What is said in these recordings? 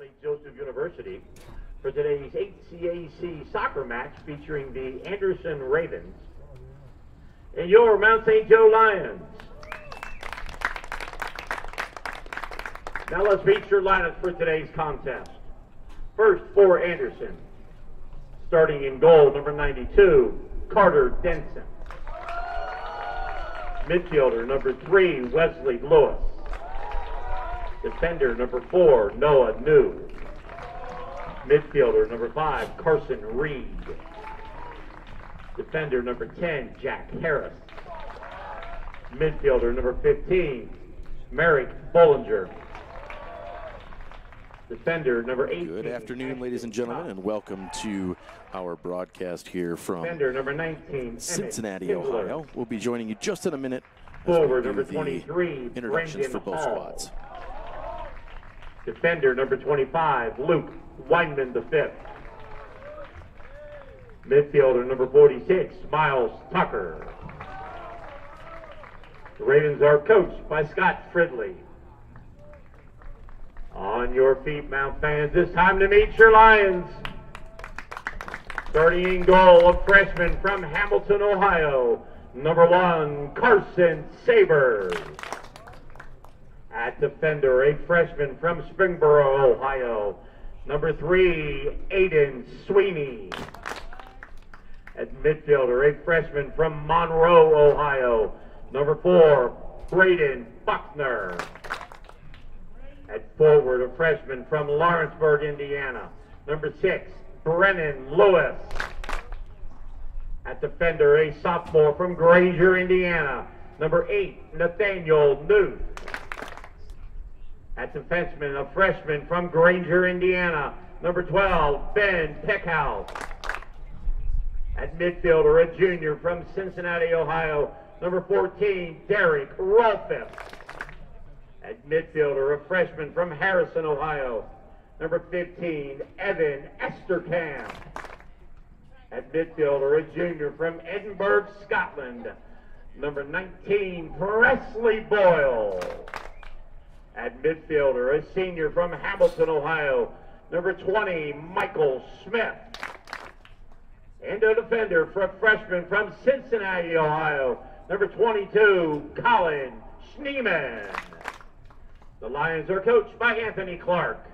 St. Joseph University for today's NCAA soccer match featuring the Anderson Ravens and your Mount St. Joe Lions. Now let's meet your lineups for today's contest. First for Anderson, starting in goal, number 92, Carter Denson. Midfielder, number 3, Wesley Lewis. Defender, number 4, Noah New. Midfielder, number 5, Carson Reed. Defender, number 10, Jack Harris. Midfielder, number 15, Merrick Bollinger. Defender, number 18. Good afternoon, ladies and gentlemen, and welcome to our broadcast here from Defender, number 19, Cincinnati, Ohio. We'll be joining you just in a minute. Forward, number 23, introductions Brendan for both Hall. squads. Defender, number 25, Luke Weinman V. Midfielder, number 46, Miles Tucker. The Ravens are coached by Scott Fridley. On your feet, Mount fans. It's time to meet your Lions. Starting in goal, a freshman from Hamilton, Ohio, number 1, Carson Sabers. At defender, a freshman from Springboro, Ohio, number 3, Aiden Sweeney. At midfielder, a freshman from Monroe, Ohio, number 4, Braden Buckner. At forward, a freshman from Lawrenceburg, Indiana, number 6, Brennan Lewis. At defender, a sophomore from Granger, Indiana, number 8, Nathaniel Newth. At defenseman, a freshman from Granger, Indiana, number 12, Ben Peckhouse. At midfielder, a junior from Cincinnati, Ohio, number 14, Derek Rolfes. At midfielder, a freshman from Harrison, Ohio, number 15, Evan Esterkamp. At midfielder, a junior from Edinburgh, Scotland, number 19, Presley Boyle. At midfielder, a senior from Hamilton, Ohio, number 20, Michael Smith. And a defender for a freshman from Cincinnati, Ohio, number 22, Colin Schneeman. The Lions are coached by Anthony Clark.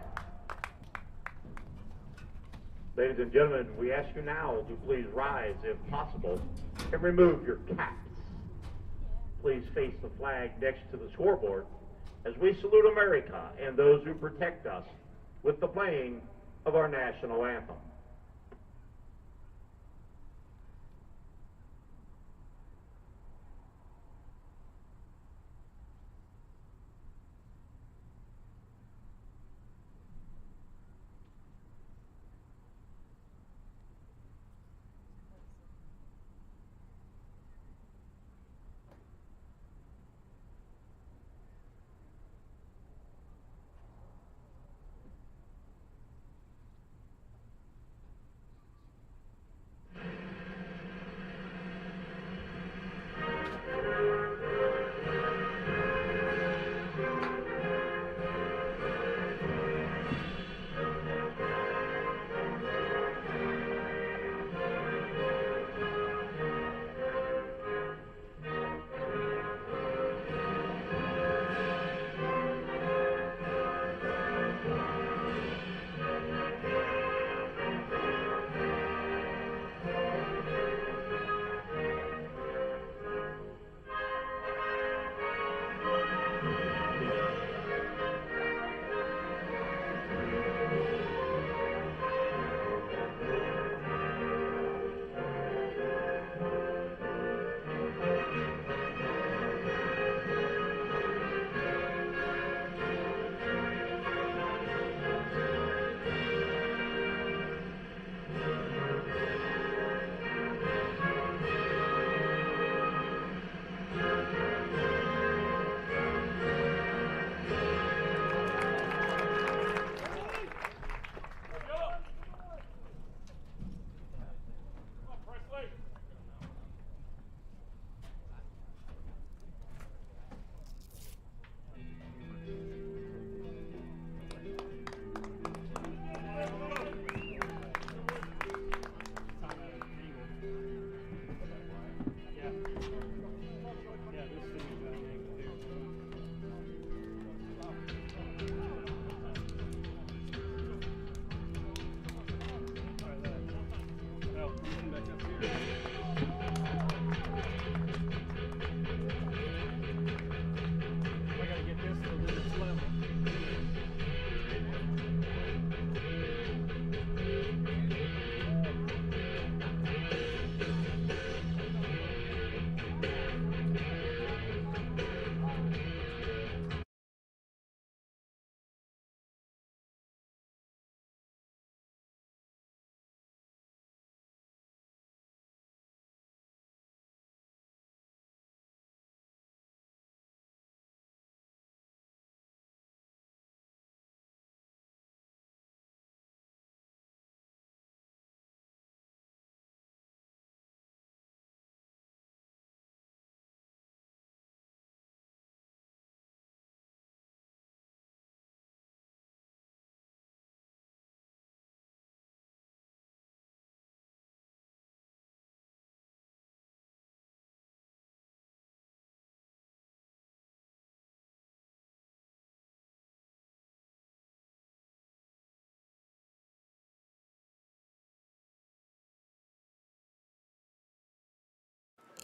Ladies and gentlemen, we ask you now to please rise if possible and remove your caps. Please face the flag next to the scoreboard as we salute America and those who protect us with the playing of our national anthem.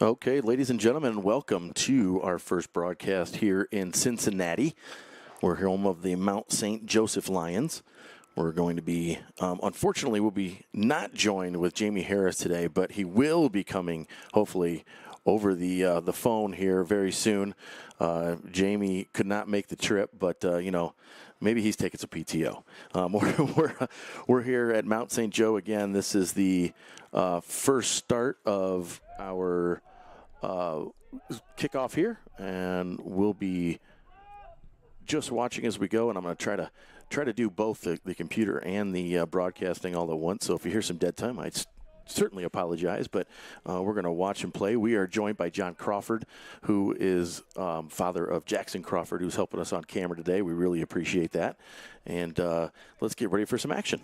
Okay, ladies and gentlemen, welcome to our first broadcast here in Cincinnati. We're home of the Mount St. Joseph Lions. We're going to be, unfortunately, we'll be not joined with Jamie Harris today, but he will be coming, hopefully, over the phone here very soon. Jamie could not make the trip, but, maybe he's taking some PTO. We're here at Mount St. Joe again. This is the first start of our kickoff here, and we'll be just watching as we go, and I'm going to try to do both the computer and the broadcasting all at once. So if you hear some dead time, I certainly apologize, but we're going to watch him play. We are joined by John Crawford, who is father of Jackson Crawford, who's helping us on camera today. We really appreciate that. And let's get ready for some action.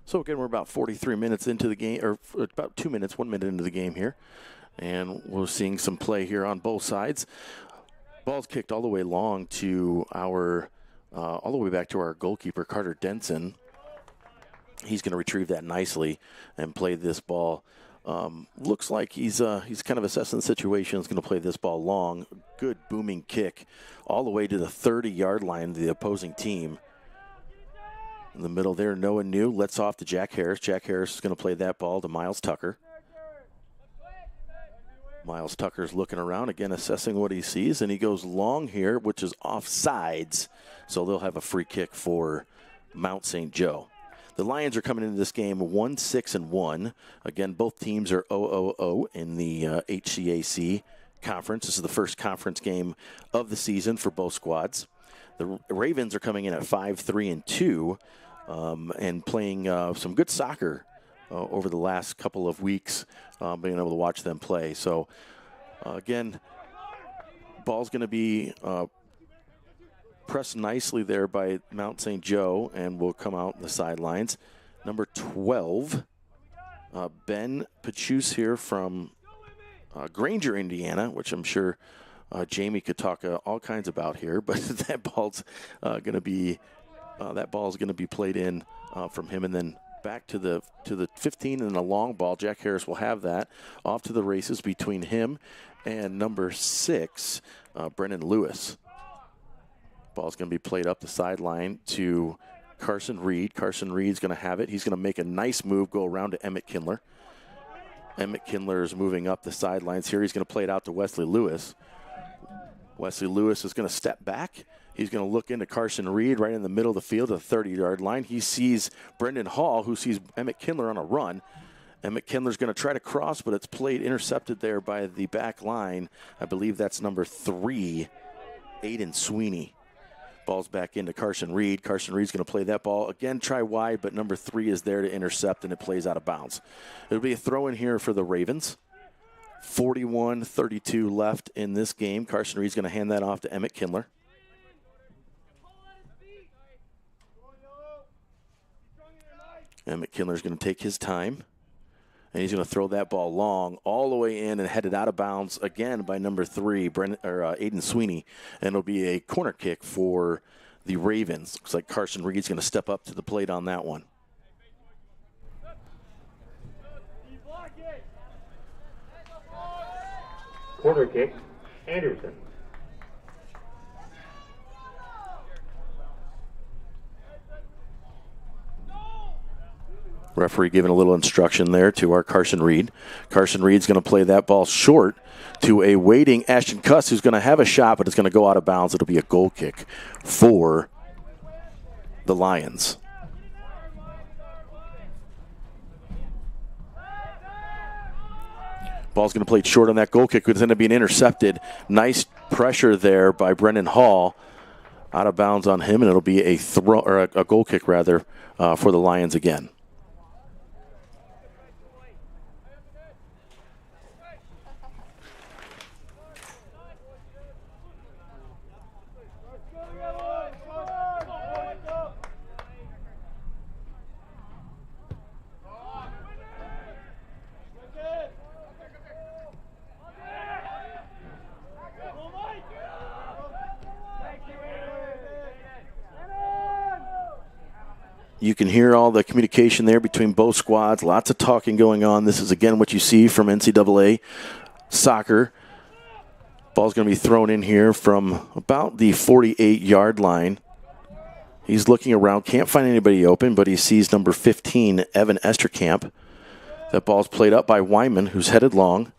So again, we're about 43 minutes into the game, or about 2 minutes, 1 minute into the game here. And we're seeing some play here on both sides. Ball's kicked all the way long to all the way back to our goalkeeper, Carter Denson. He's going to retrieve that nicely and play this ball. Looks like he's kind of assessing the situation. He's going to play this ball long. Good booming kick all the way to the 30-yard line of the opposing team. In the middle there, Noah New lets off to Jack Harris. Jack Harris is going to play that ball to Miles Tucker. Miles Tucker's looking around, again assessing what he sees, and he goes long here, which is offsides. So they'll have a free kick for Mount St. Joe. The Lions are coming into this game 1-6-1. Again, both teams are 0-0-0 in the HCAC conference. This is the first conference game of the season for both squads. The Ravens are coming in at 5-3-2 and playing some good soccer over the last couple of weeks, being able to watch them play. So, again, ball's going to be pressed nicely there by Mount St. Joe and will come out the sidelines. Number 12, Ben Pachus here from Granger, Indiana, which I'm sure Jamie could talk all kinds about here, but that ball's going to be played in from him, and then back to the 15 and a long ball. Jack Harris will have that off to the races between him and number 6, Brennan Lewis. Ball's going to be played up the sideline to Carson Reed. Carson Reed's going to have it. He's going to make a nice move, go around to Emmett Kindler. Emmett Kindler is moving up the sidelines here. He's going to play it out to Wesley Lewis. Wesley Lewis is going to step back. He's going to look into Carson Reed right in the middle of the field at the 30-yard line. He sees Brendan Hall, who sees Emmett Kindler on a run. Emmett Kindler's going to try to cross, but it's played intercepted there by the back line. I believe that's number 3, Aiden Sweeney. Ball's back into Carson Reed. Carson Reed's going to play that ball. Again, try wide, but number 3 is there to intercept, and it plays out of bounds. It'll be a throw in here for the Ravens. 41-32 left in this game. Carson Reed's going to hand that off to Emmett Kindler. Emmett Kindler's going to take his time, and he's going to throw that ball long all the way in and headed out of bounds again by number 3, Aiden Sweeney, and it'll be a corner kick for the Ravens. Looks like Carson Reed's going to step up to the plate on that one. Corner kick, Anderson. Referee giving a little instruction there to our Carson Reed. Carson Reed's going to play that ball short to a waiting Ashton Cuss, who's going to have a shot, but it's going to go out of bounds. It'll be a goal kick for the Lions. Ball's going to play short on that goal kick. It's going to be intercepted. Nice pressure there by Brendan Hall. out of bounds on him, and it'll be a throw or a goal kick rather for the Lions again. You can hear all the communication there between both squads. Lots of talking going on. This is, again, what you see from NCAA soccer. Ball's going to be thrown in here from about the 48-yard line. He's looking around. Can't find anybody open, but he sees number 15, Evan Esterkamp. That ball's played up by Wyman, who's headed long.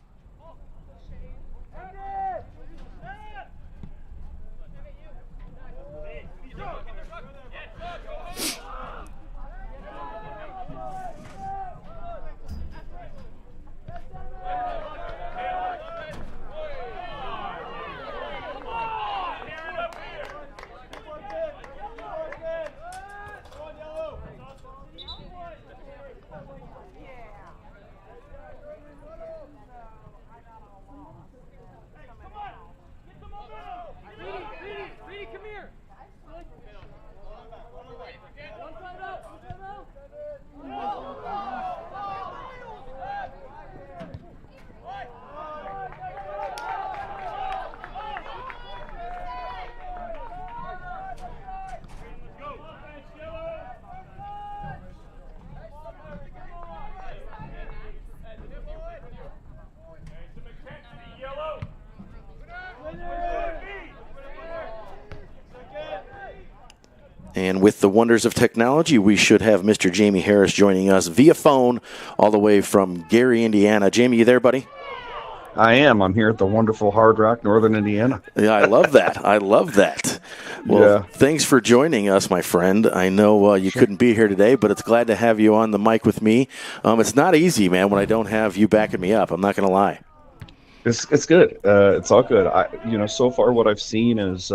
And with the wonders of technology, we should have Mr. Jamie Harris joining us via phone all the way from Gary, Indiana. Jamie, you there, buddy? I am. I'm here at the wonderful Hard Rock, Northern Indiana. Yeah, I love that. I love that. Well, Thanks for joining us, my friend. I know you couldn't be here today, but it's glad to have you on the mic with me. It's not easy, man, when I don't have you backing me up. I'm not going to lie. It's good. It's all good. So far what I've seen is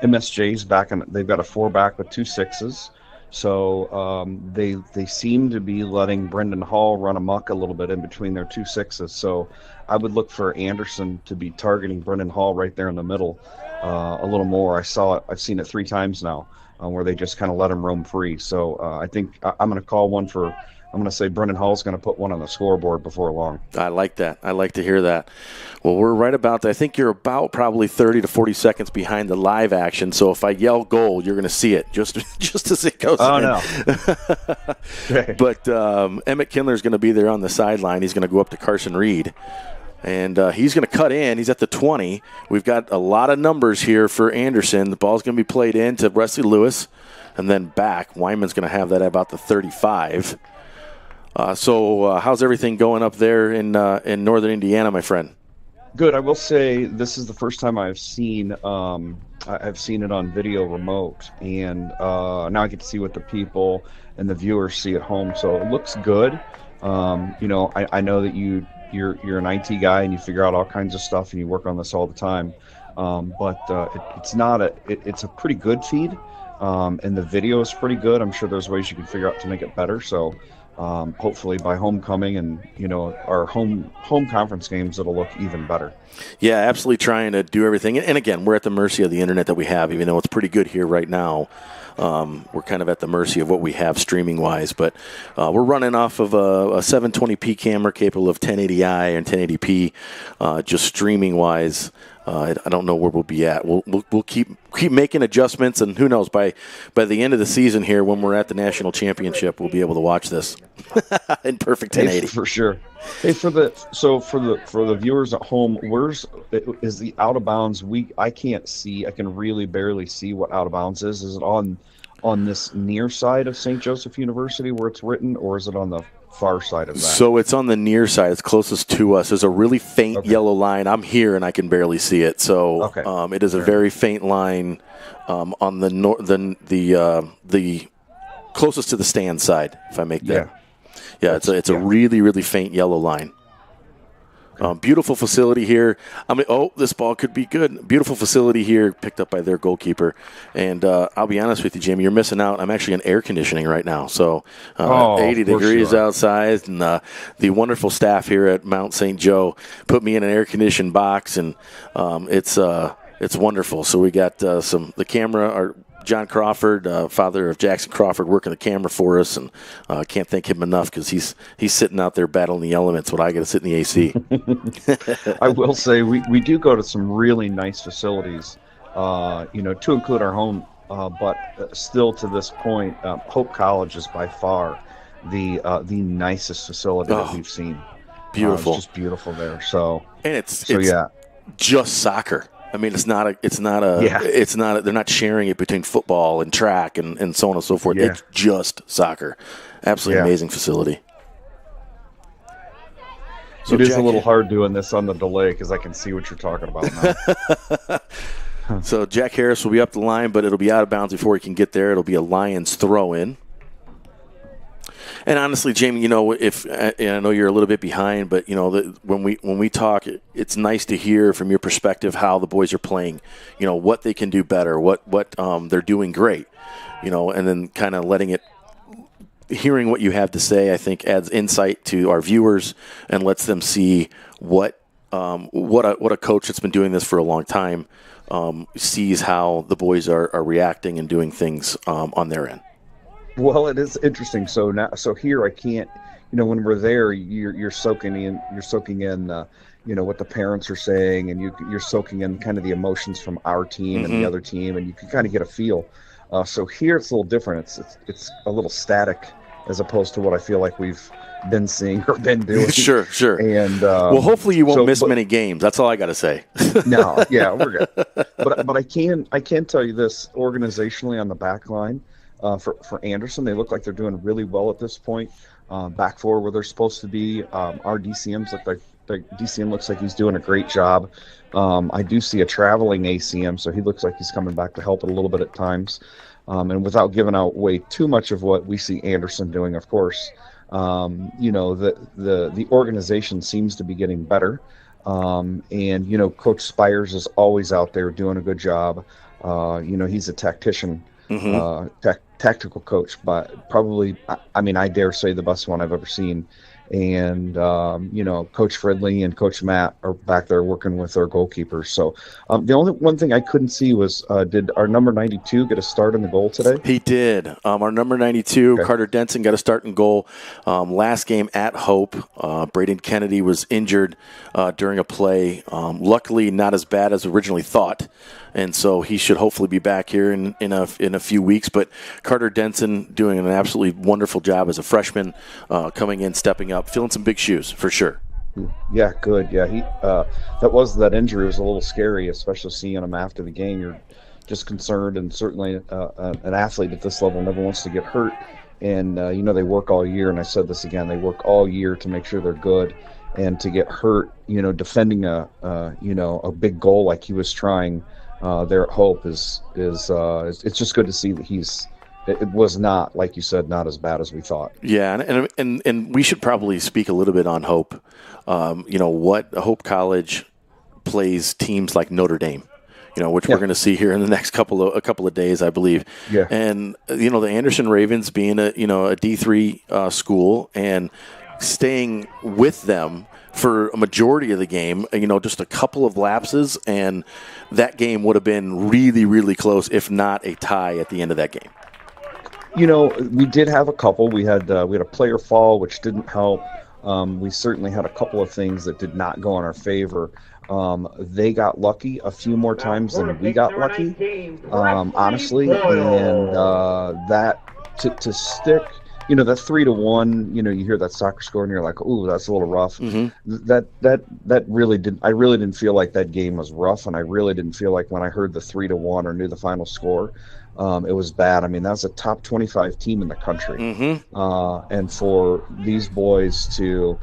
MSJ's back, and they've got a 4-back with 2 6s. So they seem to be letting Brendan Hall run amok a little bit in between their 2 6s. So I would look for Anderson to be targeting Brendan Hall right there in the middle a little more. I've seen it 3 times now where they just kind of let him roam free. So I think I'm going to call one for. I'm going to say Brendan Hall's going to put one on the scoreboard before long. I like that. I like to hear that. Well, we're right about, I think you're about probably 30 to 40 seconds behind the live action. So if I yell goal, you're going to see it just as it goes in. No. But Emmett Kindler's going to be there on the sideline. He's going to go up to Carson Reed. And he's going to cut in. He's at the 20. We've got a lot of numbers here for Anderson. The ball's going to be played in to Wesley Lewis and then back. Wyman's going to have that at about the 35. So how's everything going up there in Northern Indiana, my friend? Good. I will say this is the first time I've seen it on video remote, and now I get to see what the people and the viewers see at home. So it looks good. I know that you're an IT guy and you figure out all kinds of stuff and you work on this all the time. But it's a pretty good feed, and the video is pretty good. I'm sure there's ways you can figure out to make it better. So. Hopefully by homecoming and our home conference games, it'll look even better. Yeah, absolutely trying to do everything. And again, we're at the mercy of the internet that we have, even though it's pretty good here right now. We're kind of at the mercy of what we have streaming wise, but we're running off of a 720p camera capable of 1080i and 1080p, just streaming wise. I don't know where we'll be at. We'll keep making adjustments, and who knows, by the end of the season here, when we're at the national championship, we'll be able to watch this in perfect 1080 for sure. Hey, for the viewers at home, is the out of bounds? I can't see. I can really barely see what out of bounds is. Is it on this near side of St. Joseph University where it's written, or is it on the far side of that? So it's on the near side. It's closest to us. There's a really faint yellow line. I'm here and I can barely see it. So it is a very faint line on the closest to the stand side, if I make that. Yeah, it's a really, really faint yellow line. Beautiful facility here. I mean, this ball could be good. Beautiful facility here, picked up by their goalkeeper. And I'll be honest with you, Jamie, you're missing out. I'm actually in air conditioning right now. So 80 degrees outside. And the wonderful staff here at Mount St. Joe put me in an air-conditioned box, and it's wonderful. So we got the camera, John Crawford, father of Jackson Crawford, working the camera for us, and can't thank him enough because he's sitting out there battling the elements when I got to sit in the AC. I will say we do go to some really nice facilities, to include our home, but still to this point, Hope College is by far the nicest facility that we've seen. Beautiful, it's just beautiful there. So it's just soccer. I mean, they're not sharing it between football and track and so on and so forth. Yeah. It's just soccer. Absolutely amazing facility. So it is a little hard doing this on the delay because I can see what you're talking about now. So Jack Harris will be up the line, but it'll be out of bounds before he can get there. It'll be a Lions throw-in. And honestly, Jamie, and I know you're a little bit behind, but when we talk, it's nice to hear from your perspective how the boys are playing. What they can do better, what they're doing great. And then kind of hearing what you have to say, I think adds insight to our viewers and lets them see what a coach that's been doing this for a long time sees how the boys are reacting and doing things on their end. Well, it is interesting. So here I can't, when we're there, you're soaking in, what the parents are saying, and you're soaking in kind of the emotions from our team and the other team, and you can kind of get a feel. So here it's a little different. It's a little static as opposed to what I feel like we've been seeing or been doing. Sure. And well, hopefully you won't miss many games. That's all I got to say. No, yeah, we're good. But I can tell you this organizationally on the back line. For Anderson, they look like they're doing really well at this point. Back forward where they're supposed to be. Our DCMs DCM looks like he's doing a great job. I do see a traveling ACM, so he looks like he's coming back to help it a little bit at times. And without giving away too much of what we see Anderson doing, of course, the organization seems to be getting better. And Coach Spires is always out there doing a good job. He's a tactician. Tactical coach, but probably, I dare say the best one I've ever seen. And, Coach Fridley and Coach Matt are back there working with their goalkeepers. So the only one thing I couldn't see was, did our number 92 get a start in the goal today? He did. Our number 92, Carter Denson, got a start in goal. Last game at Hope, Braden Kennedy was injured during a play. Luckily, not as bad as originally thought. And so he should hopefully be back here in a few weeks. But Carter Denson doing an absolutely wonderful job as a freshman, coming in, stepping up, filling some big shoes for sure. Yeah, good. Yeah, that injury was a little scary, especially seeing him after the game. You're just concerned, and certainly an athlete at this level never wants to get hurt. And they work all year, and I said this again, they work all year to make sure they're good. And to get hurt, defending a big goal like he was trying there at Hope is it's just good to see that it was not, like you said, not as bad as we thought. Yeah, and we should probably speak a little bit on Hope. What Hope College plays teams like Notre Dame, which we're going to see here in the next couple of days, I believe. Yeah. And the Anderson Ravens being a D3 school and staying with them for a majority of the game, just a couple of lapses, and that game would have been really, really close, if not a tie at the end of that game. We did have a couple. We had a player fall, which didn't help. We certainly had a couple of things that did not go in our favor. They got lucky a few more times than we got lucky, honestly, and that to stick. That 3-1, you hear that soccer score and you're like, ooh, that's a little rough. That really didn't. I really didn't feel like that game was rough, and I really didn't feel like when I heard the 3-1 or knew the final score, it was bad. That's a top 25 team in the country, and for these boys to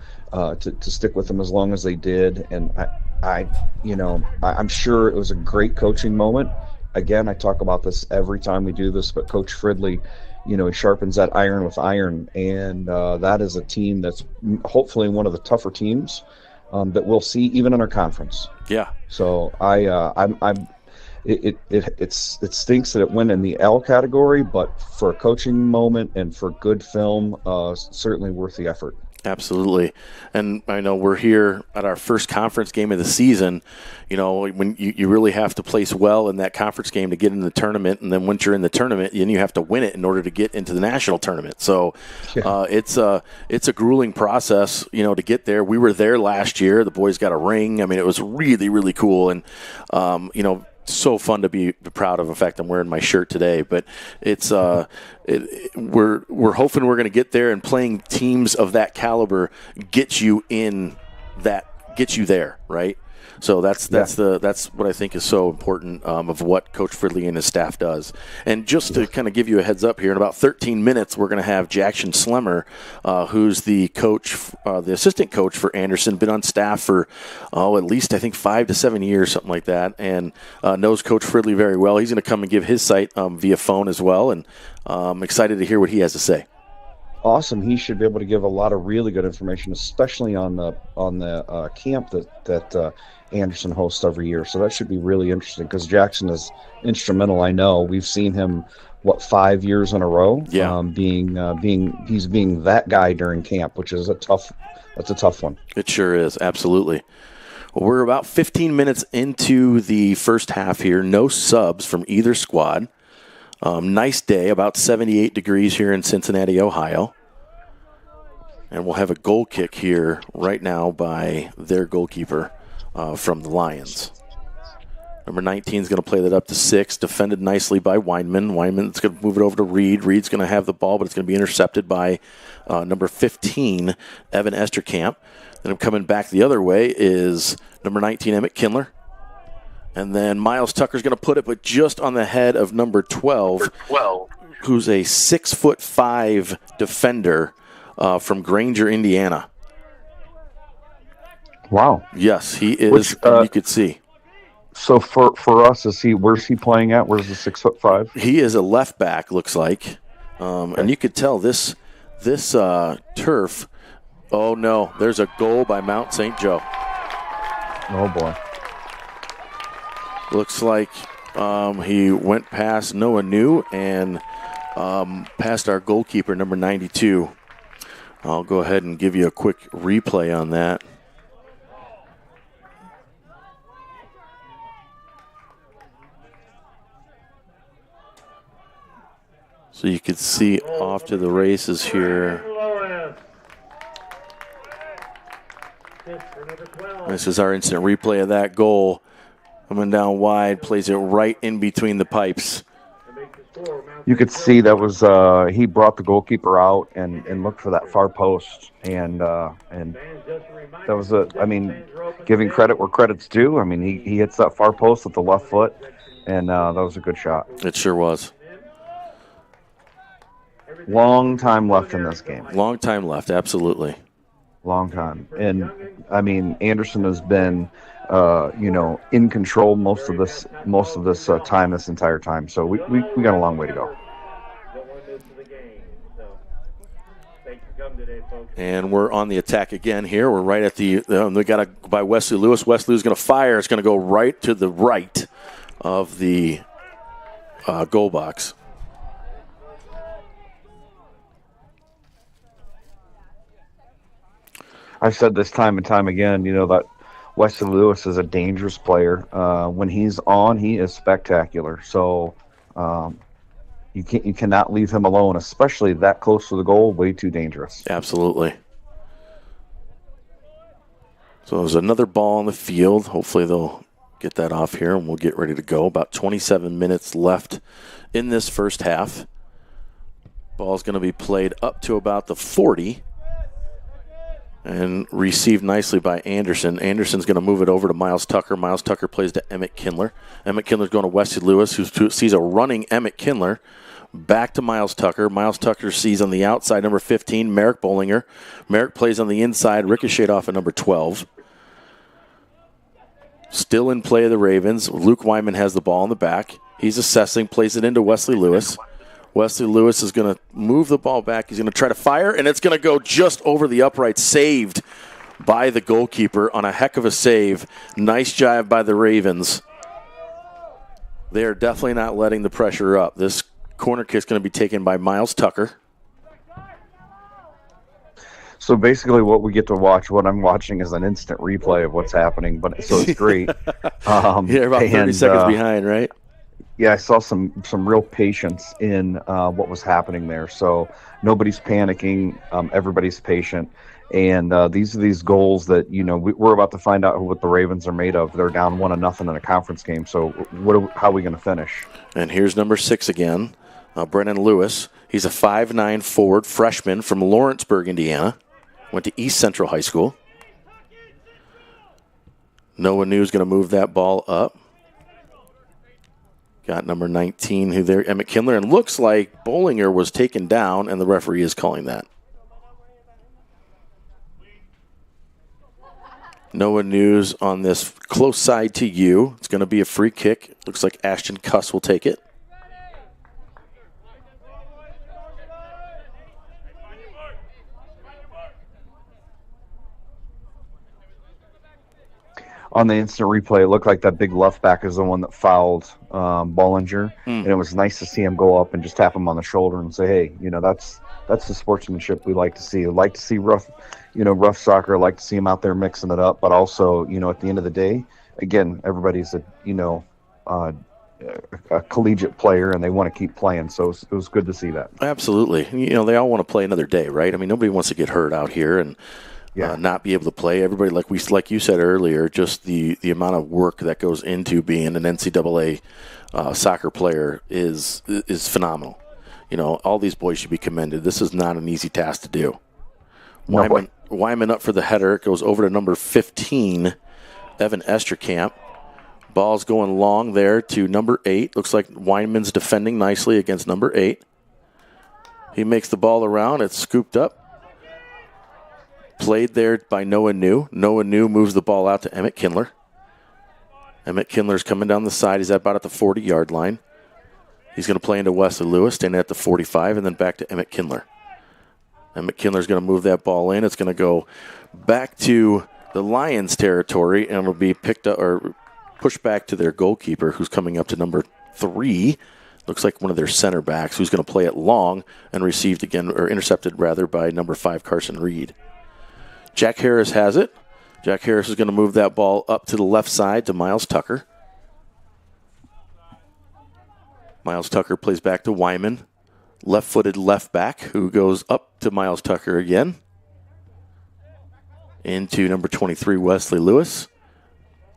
stick with them as long as they did, and I'm sure it was a great coaching moment. Again, I talk about this every time we do this, but Coach Fridley, he sharpens that iron with iron, and that is a team that's hopefully one of the tougher teams that we'll see even in our conference. Yeah. So it stinks that it went in the L category, but for a coaching moment and for good film, certainly worth the effort. Absolutely. And I know we're here at our first conference game of the season. You know, when you really have to place well in that conference game to get in the tournament, and then once you're in the tournament, then you have to win it in order to get into the national tournament. So it's a grueling process, you know, to get there. We were there last year. The boys got a ring. I mean, it was really, really cool. And, you know, so fun to be proud of. In fact, I'm wearing my shirt today, but it's we're hoping we're going to get there, and playing teams of that caliber gets you there, right? So that's what I think is so important of what Coach Fridley and his staff does. And just to kind of give you a heads up here, in about 13 minutes, we're going to have Jackson Slemmer, who's the coach, the assistant coach for Anderson, been on staff for, at least I think 5 to 7 years, something like that, and knows Coach Fridley very well. He's going to come and give his site via phone as well, and I'm excited to hear what he has to say. Awesome. He should be able to give a lot of really good information, especially on the camp that Anderson hosts every year. So that should be really interesting, because Jackson is instrumental. I know we've seen him 5 years in a row. Yeah. Being that guy during camp, which is a tough one. It sure is. Absolutely. Well, we're about 15 minutes into the first half here. No subs from either squad. Nice day, about 78 degrees here in Cincinnati, Ohio. And we'll have a goal kick here right now by their goalkeeper from the Lions. Number 19 is going to play that up to 6, defended nicely by Weinman. Weinman's going to move it over to Reed. Reed's going to have the ball, but it's going to be intercepted by number 15, Evan Esterkamp. Then coming back the other way is number 19, Emmett Kindler. And then Miles Tucker's going to put it, but just on the head of number 12, who's a 6'5" defender from Granger, Indiana. Wow. Yes, he is. You could see. So for us, where's he playing at? Where's the 6'5"? He is a left back, looks like, and you could tell this turf. Oh no! There's a goal by Mount St. Joe. Oh boy. Looks like he went past Noah New and past our goalkeeper, number 92. I'll go ahead and give you a quick replay on that. So you can see off to the races here. This is our instant replay of that goal. Coming down wide, plays it right in between the pipes. You could see that was he brought the goalkeeper out and looked for that far post, and that was giving credit where credit's due. I mean, he hits that far post with the left foot, and that was a good shot. It sure was. Long time left in this game. Long time left, absolutely. Long time, and I mean, Anderson has been in control most of this time, this entire time. So we got a long way to go. And we're on the attack again here. We're right at the they got by Wesley Lewis. Wesley is going to fire. It's going to go right to the right of the goal box. I've said this time and time again, that Wesley Lewis is a dangerous player. When he's on, he is spectacular. So you cannot leave him alone, especially that close to the goal. Way too dangerous. Absolutely. So there's another ball on the field. Hopefully they'll get that off here, and we'll get ready to go. About 27 minutes left in this first half. Ball's going to be played up to about the 40. And received nicely by Anderson. Anderson's going to move it over to Miles Tucker. Miles Tucker plays to Emmett Kindler. Emmett Kindler's going to Wesley Lewis, who sees a running Emmett Kindler. Back to Miles Tucker. Miles Tucker sees on the outside number 15, Merrick Bollinger. Merrick plays on the inside, ricocheted off at number 12. Still in play of the Ravens. Luke Wyman has the ball in the back. He's assessing, plays it into Wesley Lewis. Wesley Lewis is going to move the ball back. He's going to try to fire, and it's going to go just over the upright. Saved by the goalkeeper on a heck of a save. Nice job by the Ravens. They are definitely not letting the pressure up. This corner kick is going to be taken by Miles Tucker. So basically what we get to watch, what I'm watching is an instant replay of what's happening, but so it's great. You're about 30 seconds behind, right? Yeah, I saw some real patience in what was happening there. So nobody's panicking, everybody's patient. And these are these goals that, we're about to find out what the Ravens are made of. They're down 1-0 in a conference game. So how are we going to finish? And here's number 6 again, Brennan Lewis. He's a 5'9" forward freshman from Lawrenceburg, Indiana. Went to East Central High School. Noah New's going to move that ball up. Got number 19 who there, Emmett Kindler, and looks like Bollinger was taken down, and the referee is calling that. Noah News on this close side to you. It's going to be a free kick. Looks like Ashton Cuss will take it. On the instant replay, it looked like that big left back is the one that fouled Bollinger, and it was nice to see him go up and just tap him on the shoulder and say, "Hey, that's the sportsmanship we like to see. Like to see rough soccer. Like to see him out there mixing it up, but also, at the end of the day, again, everybody's a collegiate player and they want to keep playing. So it was good to see that. Absolutely, they all want to play another day, right? I mean, nobody wants to get hurt out here and. Not be able to play. Everybody, like you said earlier, just the amount of work that goes into being an NCAA soccer player is phenomenal. All these boys should be commended. This is not an easy task to do. Wyman up for the header. It goes over to number 15, Evan Esterkamp. Ball's going long there to number 8. Looks like Wyman's defending nicely against number 8. He makes the ball around. It's scooped up. Played there by Noah New. Noah New moves the ball out to Emmett Kindler. Emmett Kindler's coming down the side. He's about at the 40-yard line. He's going to play into Wesley Lewis, standing at the 45, and then back to Emmett Kindler. Emmett Kindler's going to move that ball in. It's going to go back to the Lions' territory, and it'll be picked up or pushed back to their goalkeeper, who's coming up to number 3. Looks like one of their center backs, who's going to play it long and intercepted by number 5, Carson Reed. Jack Harris has it. Jack Harris is going to move that ball up to the left side to Miles Tucker. Miles Tucker plays back to Wyman. Left-footed left back who goes up to Miles Tucker again. Into number 23, Wesley Lewis.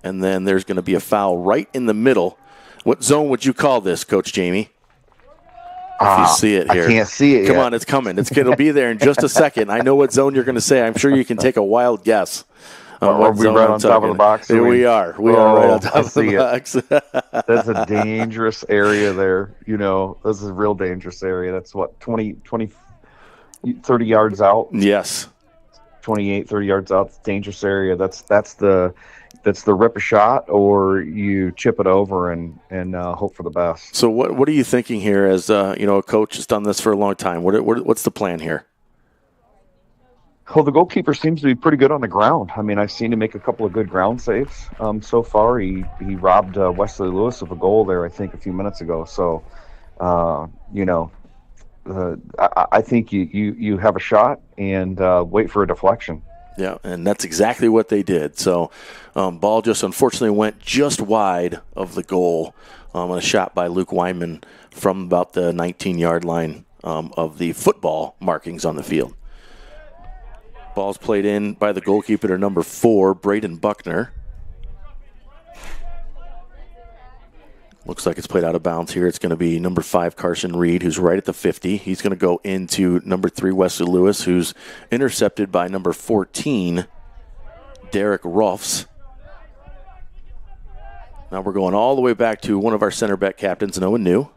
And then there's going to be a foul right in the middle. What zone would you call this, Coach Jamie? If you see it here. I can't see it Come yet. on, it's coming. It'll be there in just a second. I know what zone you're going to say. I'm sure you can take a wild guess. Are we right on top of the box? Here we are. We are right on top of the box. That's a dangerous area there. This is a real dangerous area. That's what, 20, 30 yards out? Yes. 28, 30 yards out. It's a dangerous area. That's the rip a shot, or you chip it over and hope for the best. So what are you thinking here as a coach has done this for a long time? What's the plan here? Well, the goalkeeper seems to be pretty good on the ground. I mean, I've seen him make a couple of good ground saves so far. He robbed Wesley Lewis of a goal there, I think, a few minutes ago. So, I think you have a shot and wait for a deflection. Yeah, and that's exactly what they did. So, ball just unfortunately went just wide of the goal on a shot by Luke Wyman from about the 19-yard line of the football markings on the field. Ball's played in by the goalkeeper to number 4, Braden Buckner. Looks like it's played out of bounds here. It's going to be number 5, Carson Reed, who's right at the 50. He's going to go into number 3, Wesley Lewis, who's intercepted by number 14, Derek Rolfs. Now we're going all the way back to one of our center back captains, Noah New.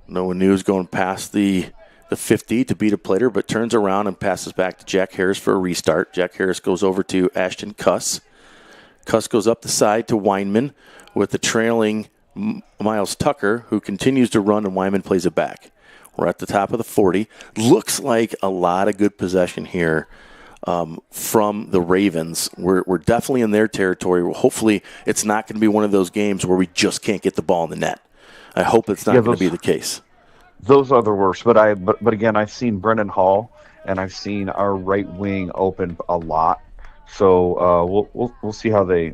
Noah New is going past the 50 to beat a player, but turns around and passes back to Jack Harris for a restart. Jack Harris goes over to Ashton Cuss. Cuss goes up the side to Weinman with the trailing Miles Tucker, who continues to run, and Wyman plays it back. We're at the top of the 40. Looks like a lot of good possession here from the Ravens. We're definitely in their territory. Hopefully it's not going to be one of those games where we just can't get the ball in the net. I hope it's not going to be the case. Those are the worst. But again, I've seen Brennan Hall and I've seen our right wing open a lot. So we'll see how they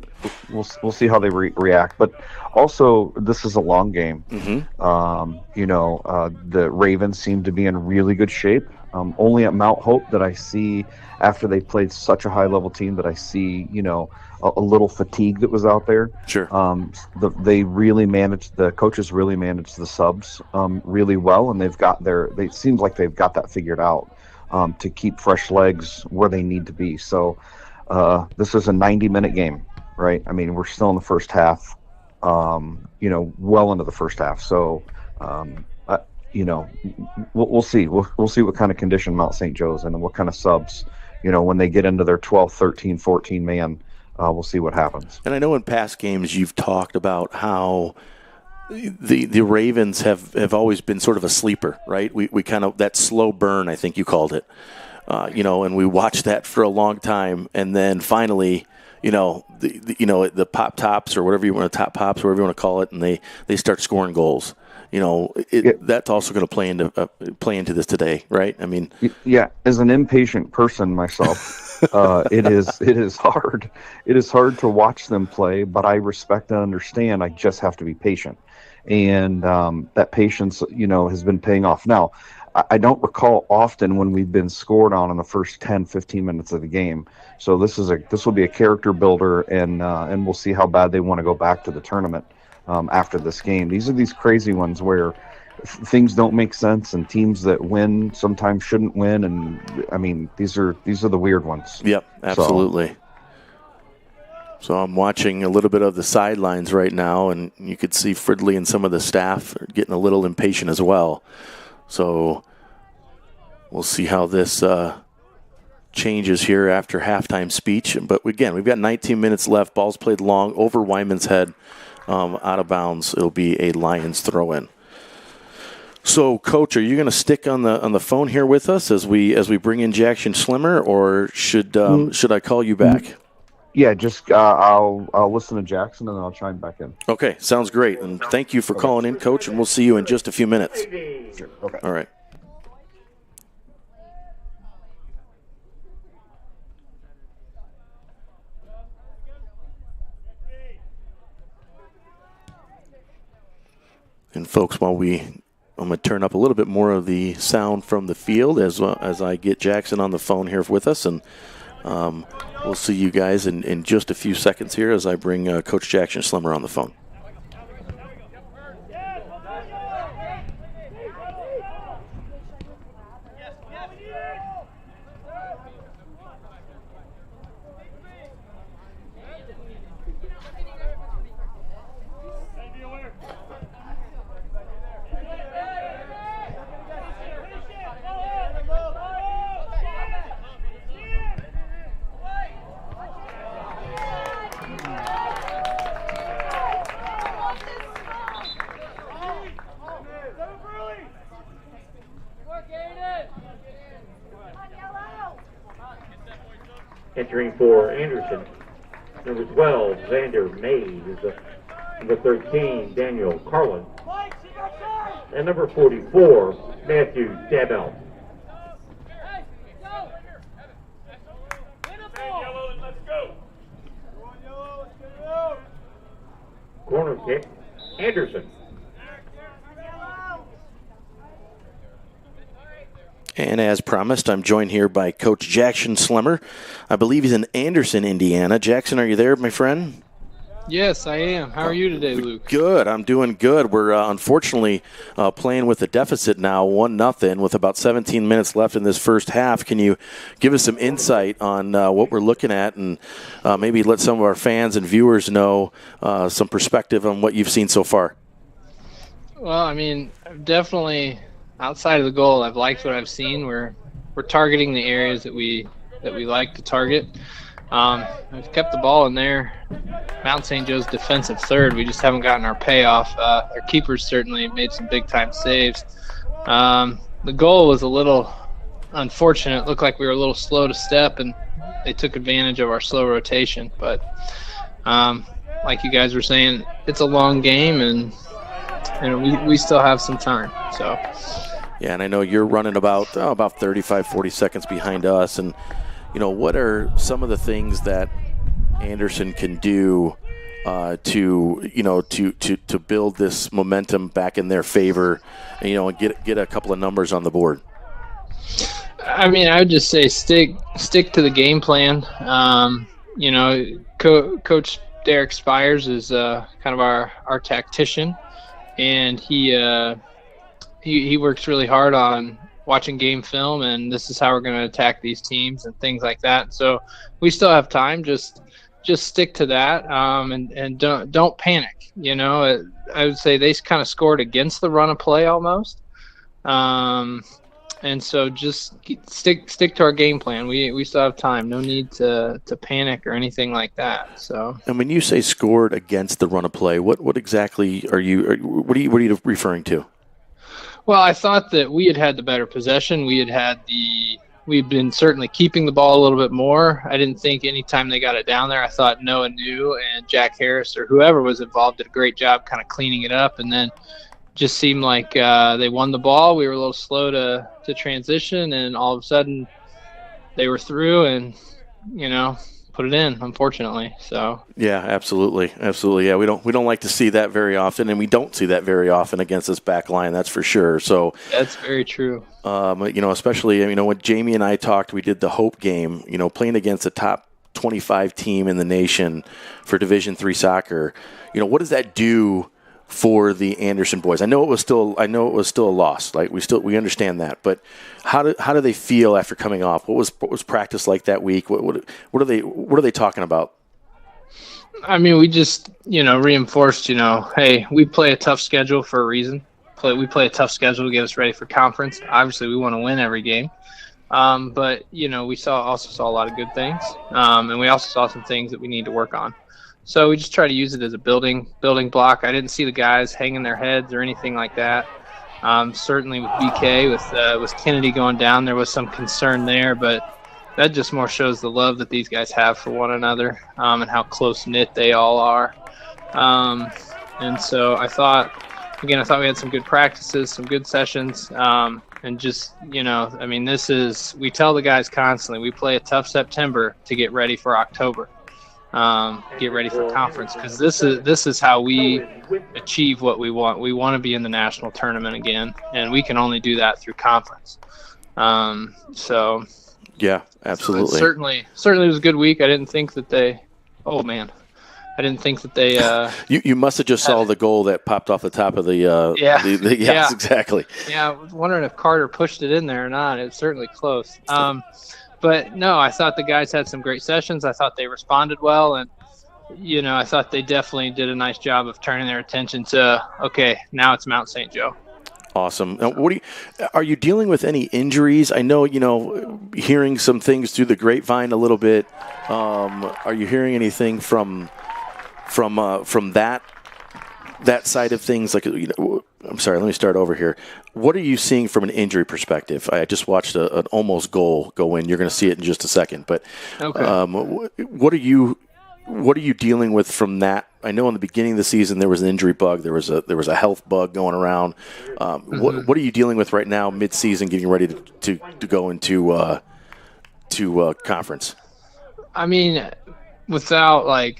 react. But also, this is a long game. The Ravens seem to be in really good shape. Only at Mount Hope that I see, after they played such a high level team, that I see a little fatigue that was out there. Sure. The coaches really managed the subs really well, and it seems like they've got that figured out to keep fresh legs where they need to be. So. This is a 90-minute game, right? I mean, we're still in the first half, well into the first half. So, we'll see. We'll see what kind of condition Mount St. Joe's in and what kind of subs, when they get into their 12, 13, 14 man, we'll see what happens. And I know in past games you've talked about how the Ravens have always been sort of a sleeper, right? We kind of, that slow burn, I think you called it. And we watched that for a long time, and then finally, the pop tops or whatever you want to whatever you want to call it, and they start scoring goals. That's also going to play into this today, right? I mean, yeah. As an impatient person myself, it is hard. It is hard to watch them play, but I respect and understand. I just have to be patient, and that patience, has been paying off now. I don't recall often when we've been scored on in the first 10, 15 minutes of the game. So this will be a character builder, and we'll see how bad they want to go back to the tournament after this game. These are these crazy ones where things don't make sense, and teams that win sometimes shouldn't win. And I mean, these are the weird ones. Yep, absolutely. So I'm watching a little bit of the sidelines right now, and you could see Fridley and some of the staff are getting a little impatient as well. So we'll see how this changes here after halftime speech. But again, we've got 19 minutes left. Ball's played long over Wyman's head, out of bounds. It'll be a Lions throw-in. So, Coach, are you going to stick on the phone here with us as we bring in Jackson Schlemmer, or should I call you back? Yeah, just I'll listen to Jackson and then I'll chime back in. Okay, sounds great. And thank you for calling in, Coach, and we'll see you in just a few minutes. Sure. Okay. All right. And folks, I'm going to turn up a little bit more of the sound from the field as I get Jackson on the phone here with us, and we'll see you guys in just a few seconds here as I bring Coach Jackson Schlemmer on the phone. Entering for Anderson, number 12, Xander Mays. Number 13, Daniel Carlin. And number 44, Matthew Dabell. Corner kick, Anderson. And as promised, I'm joined here by Coach Jackson Schlemmer. I believe he's in Anderson, Indiana. Jackson, are you there, my friend? Yes, I am. How are you today, Luke? Good. I'm doing good. We're unfortunately playing with a deficit now, 1-0, with about 17 minutes left in this first half. Can you give us some insight on what we're looking at, and maybe let some of our fans and viewers know some perspective on what you've seen so far? Well, I mean, definitely outside of the goal, I've liked what I've seen. We're targeting the areas that we like to target. We've kept the ball in there. Mount St. Joe's defensive third. We just haven't gotten our payoff. Our keepers certainly made some big-time saves. The goal was a little unfortunate. It looked like we were a little slow to step, and they took advantage of our slow rotation. But like you guys were saying, it's a long game, and we still have some time. So. Yeah, and I know you're running about 35, 40 seconds behind us. And, what are some of the things that Anderson can do to build this momentum back in their favor, and get a couple of numbers on the board? I mean, I would just say stick to the game plan. Coach Derek Spires is kind of our tactician, and he works really hard on watching game film, and this is how we're going to attack these teams and things like that. So we still have time. Just stick to that, and don't panic. I would say they kind of scored against the run of play almost. And so just stick to our game plan. We still have time. No need to panic or anything like that. So. And when you say scored against the run of play, what exactly what are you referring to? Well, I thought that we had the better possession. We'd been certainly keeping the ball a little bit more. I didn't think anytime they got it down there, I thought Noah New and Jack Harris or whoever was involved did a great job kind of cleaning it up, and then just seemed like they won the ball. We were a little slow to transition, and all of a sudden they were through and, put it in, unfortunately. So yeah, absolutely. Yeah, we don't like to see that very often, and we don't see that very often against this back line, that's for sure. So that's very true. Especially when Jamie and I talked, we did the Hope game, playing against a top 25 team in the nation for Division III soccer. What does that do for the Anderson boys? I know it was still a loss. Like we understand that, but how do they feel after coming off? What was practice like that week? What are they talking about? I mean, we just reinforced. Hey, we play a tough schedule for a reason. We play a tough schedule to get us ready for conference. Obviously, we want to win every game. But we also saw a lot of good things, and we also saw some things that we need to work on. So we just try to use it as a building block. I didn't see the guys hanging their heads or anything like that. Certainly with BK, with Kennedy going down, there was some concern there, but that just more shows the love that these guys have for one another, and how close-knit they all are. And so I thought we had some good practices, some good sessions, and just, we tell the guys constantly, we play a tough September to get ready for October. Get ready for conference, because this is how we achieve what we want. We want to be in the national tournament again, and we can only do that through conference. So yeah, absolutely. So certainly was a good week. I didn't think that they. Oh man, I didn't think that they. You must have just saw the goal that popped off the top of the. Yes, exactly. Yeah, I was wondering if Carter pushed it in there or not. It's certainly close. But no, I thought the guys had some great sessions. I thought they responded well, and I thought they definitely did a nice job of turning their attention to, okay, now it's Mount St. Joe. Awesome. Now, are you dealing with any injuries? I know, hearing some things through the grapevine a little bit. Are you hearing anything from that side of things? Like, I'm sorry, let me start over here. What are you seeing from an injury perspective? I just watched an almost goal go in. You're going to see it in just a second. But okay. What are you dealing with from that? I know in the beginning of the season there was an injury bug. There was a health bug going around. What are you dealing with right now, mid-season, getting ready to go into conference? I mean, without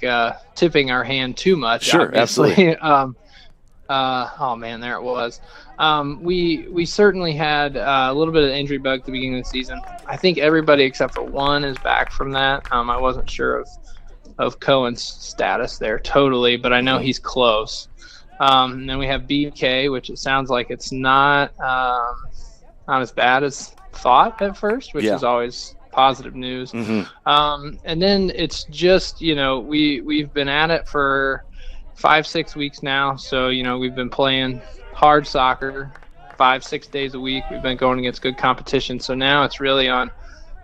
tipping our hand too much. Sure, obviously. absolutely. Oh man, there it was. We certainly had a little bit of injury bug at the beginning of the season. I think everybody except for one is back from that. I wasn't sure of Cohen's status there totally, but I know he's close. And then we have BK, which it sounds like it's not as bad as thought at first, which is always positive news. Mm-hmm. And then it's just, we've been at it for 5-6 weeks now. So, we've been playing hard soccer 5-6 days a week. We've been going against good competition. So now it's really on,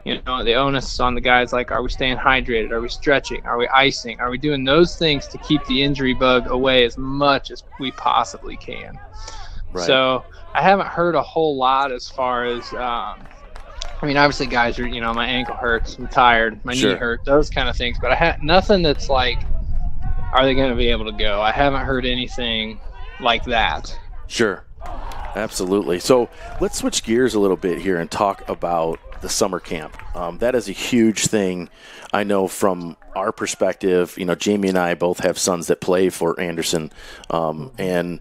the onus is on the guys. Like, are we staying hydrated? Are we stretching? Are we icing? Are we doing those things to keep the injury bug away as much as we possibly can? Right. So I haven't heard a whole lot as far as I mean, obviously guys are, my ankle hurts, I'm tired, my Sure. knee hurts, those kind of things. But I had nothing that's like, are they going to be able to go? I haven't heard anything like that. Sure. Absolutely. So let's switch gears a little bit here and talk about the summer camp. That is a huge thing. I know from our perspective, Jamie and I both have sons that play for Anderson. And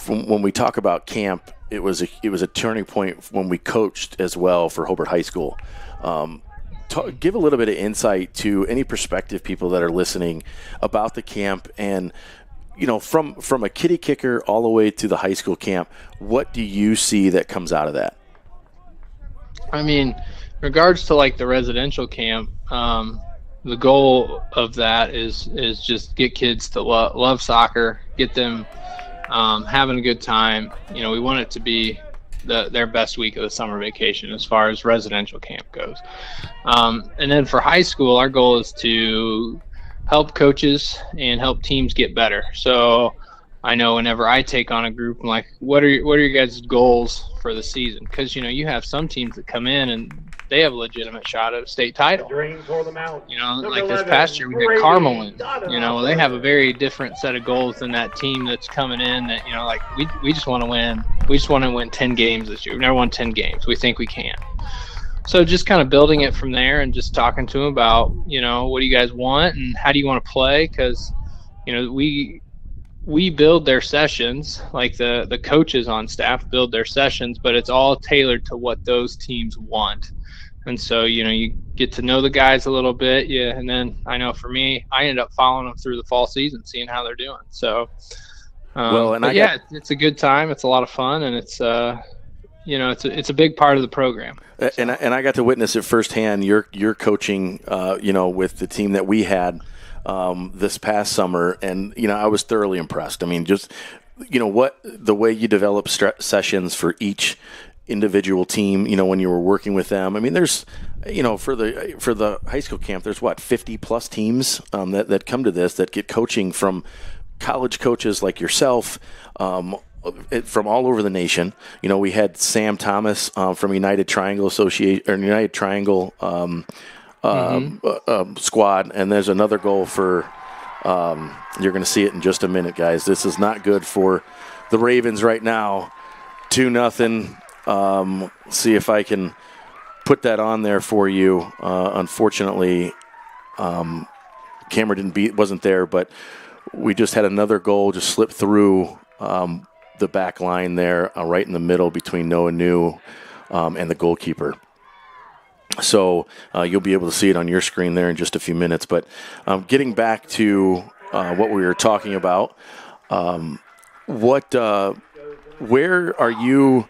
when we talk about camp, it was a turning point when we coached as well for Hobart High School. Give a little bit of insight to any prospective people that are listening about the camp and, from a kiddie kicker all the way to the high school camp, what do you see that comes out of that? I mean, in regards to like the residential camp, the goal of that is just get kids to love soccer, get them having a good time. We want it to be their best week of the summer vacation as far as residential camp goes. And then for high school, our goal is to help coaches and help teams get better. So I know whenever I take on a group, I'm like, what are your guys' goals for the season? Because, you have some teams that come in and they have a legitimate shot at a state title. Like this past year we had Carmel in. They have a very different set of goals than that team that's coming in that, we just want to win. We just want to win 10 games this year. We've never won 10 games. We think we can. So just kind of building it from there and just talking to them about, what do you guys want and how do you want to play? Because, we build their sessions, like the coaches on staff build their sessions, but it's all tailored to what those teams want. And so, you get to know the guys a little bit. Yeah. And then I know for me, I ended up following them through the fall season, seeing how they're doing. So, it's a good time. It's a lot of fun. And it's, it's a big part of the program. And I got to witness it firsthand. You're coaching, with the team that we had this past summer, and I was thoroughly impressed. I mean, just the way you develop sessions for each individual team. When you were working with them. I mean, there's for the high school camp, there's 50 plus teams that come to this that get coaching from college coaches like yourself. From all over the nation. We had Sam Thomas from United Triangle Association or United Triangle squad, and there's another goal for. You're going to see it in just a minute, guys. This is not good for the Ravens right now. 2-0. See if I can put that on there for you. Unfortunately, Cameron wasn't there, but we just had another goal just slip through. The back line there, right in the middle between Noah New and the goalkeeper. So you'll be able to see it on your screen there in just a few minutes. But getting back to what we were talking about, where are you?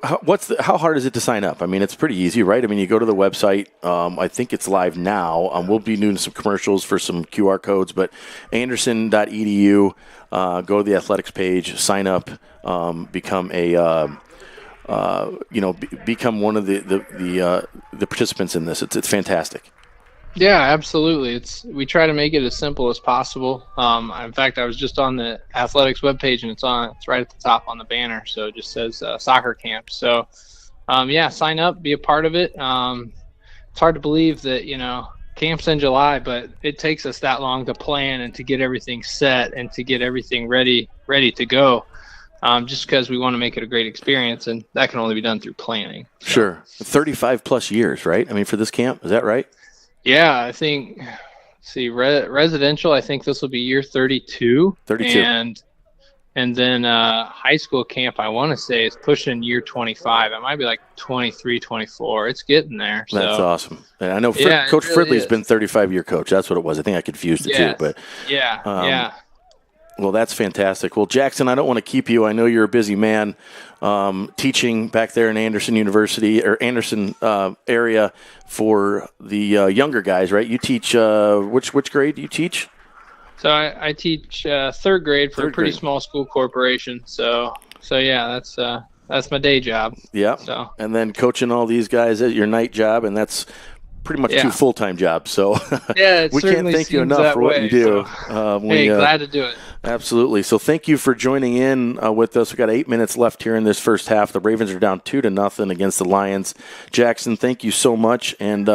How hard is it to sign up? I mean, it's pretty easy, right? I mean, you go to the website. I think it's live now. We'll be doing some commercials for some QR codes, but anderson.edu. Go to the athletics page, sign up, become become one of the participants in this. It's fantastic. Yeah, absolutely. We try to make it as simple as possible. In fact, I was just on the athletics webpage and it's right at the top on the banner. So it just says soccer camp. So sign up, be a part of it. It's hard to believe that, camp's in July, but it takes us that long to plan and to get everything set and to get everything ready to go. Just because we want to make it a great experience, and that can only be done through planning. So. Sure. 35 plus years, right? I mean, for this camp, is that right? Yeah, I think, residential, I think this will be year 32. 32. And then high school camp, I want to say, is pushing year 25. It might be like 23, 24. It's getting there. So. That's awesome. And I know Coach really Fridley's been 35-year coach. That's what it was. I think I confused the two. But yeah. Well, that's fantastic. Well, Jackson, I don't want to keep you. I know you're a busy man teaching back there in Anderson University or Anderson area for the younger guys, right? You teach which grade do you teach? So I teach third grade for a pretty small school corporation. So yeah, that's my day job. Yeah. So and then coaching all these guys at your night job, and that's pretty much 2 full-time jobs. So yeah, it we can't thank you enough for what you do. Glad to do it. Absolutely. So thank you for joining in with us. We've got 8 minutes left here in this first half. The Ravens are down 2-0 against the Lions. Jackson, thank you so much. And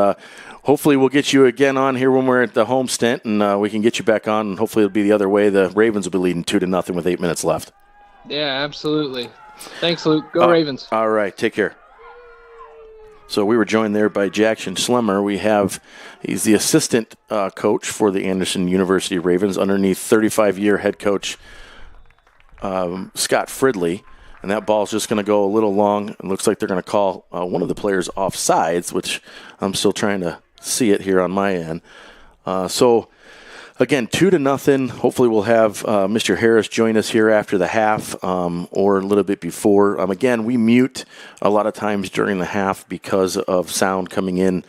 hopefully we'll get you again on here when we're at the home stint, and we can get you back on, and hopefully it'll be the other way. The Ravens will be leading 2-0 with 8 minutes left. Yeah, absolutely. Thanks, Luke. Go Ravens. All right. Take care. So we were joined there by Jackson Schlemmer. He's the assistant coach for the Anderson University Ravens underneath 35-year head coach Scott Fridley. And that ball's just going to go a little long. It looks like they're going to call one of the players offsides, which I'm still trying to see it here on my end. So, again, 2-0. Hopefully we'll have Mr. Harris join us here after the half or a little bit before. Again, we mute a lot of times during the half because of sound coming in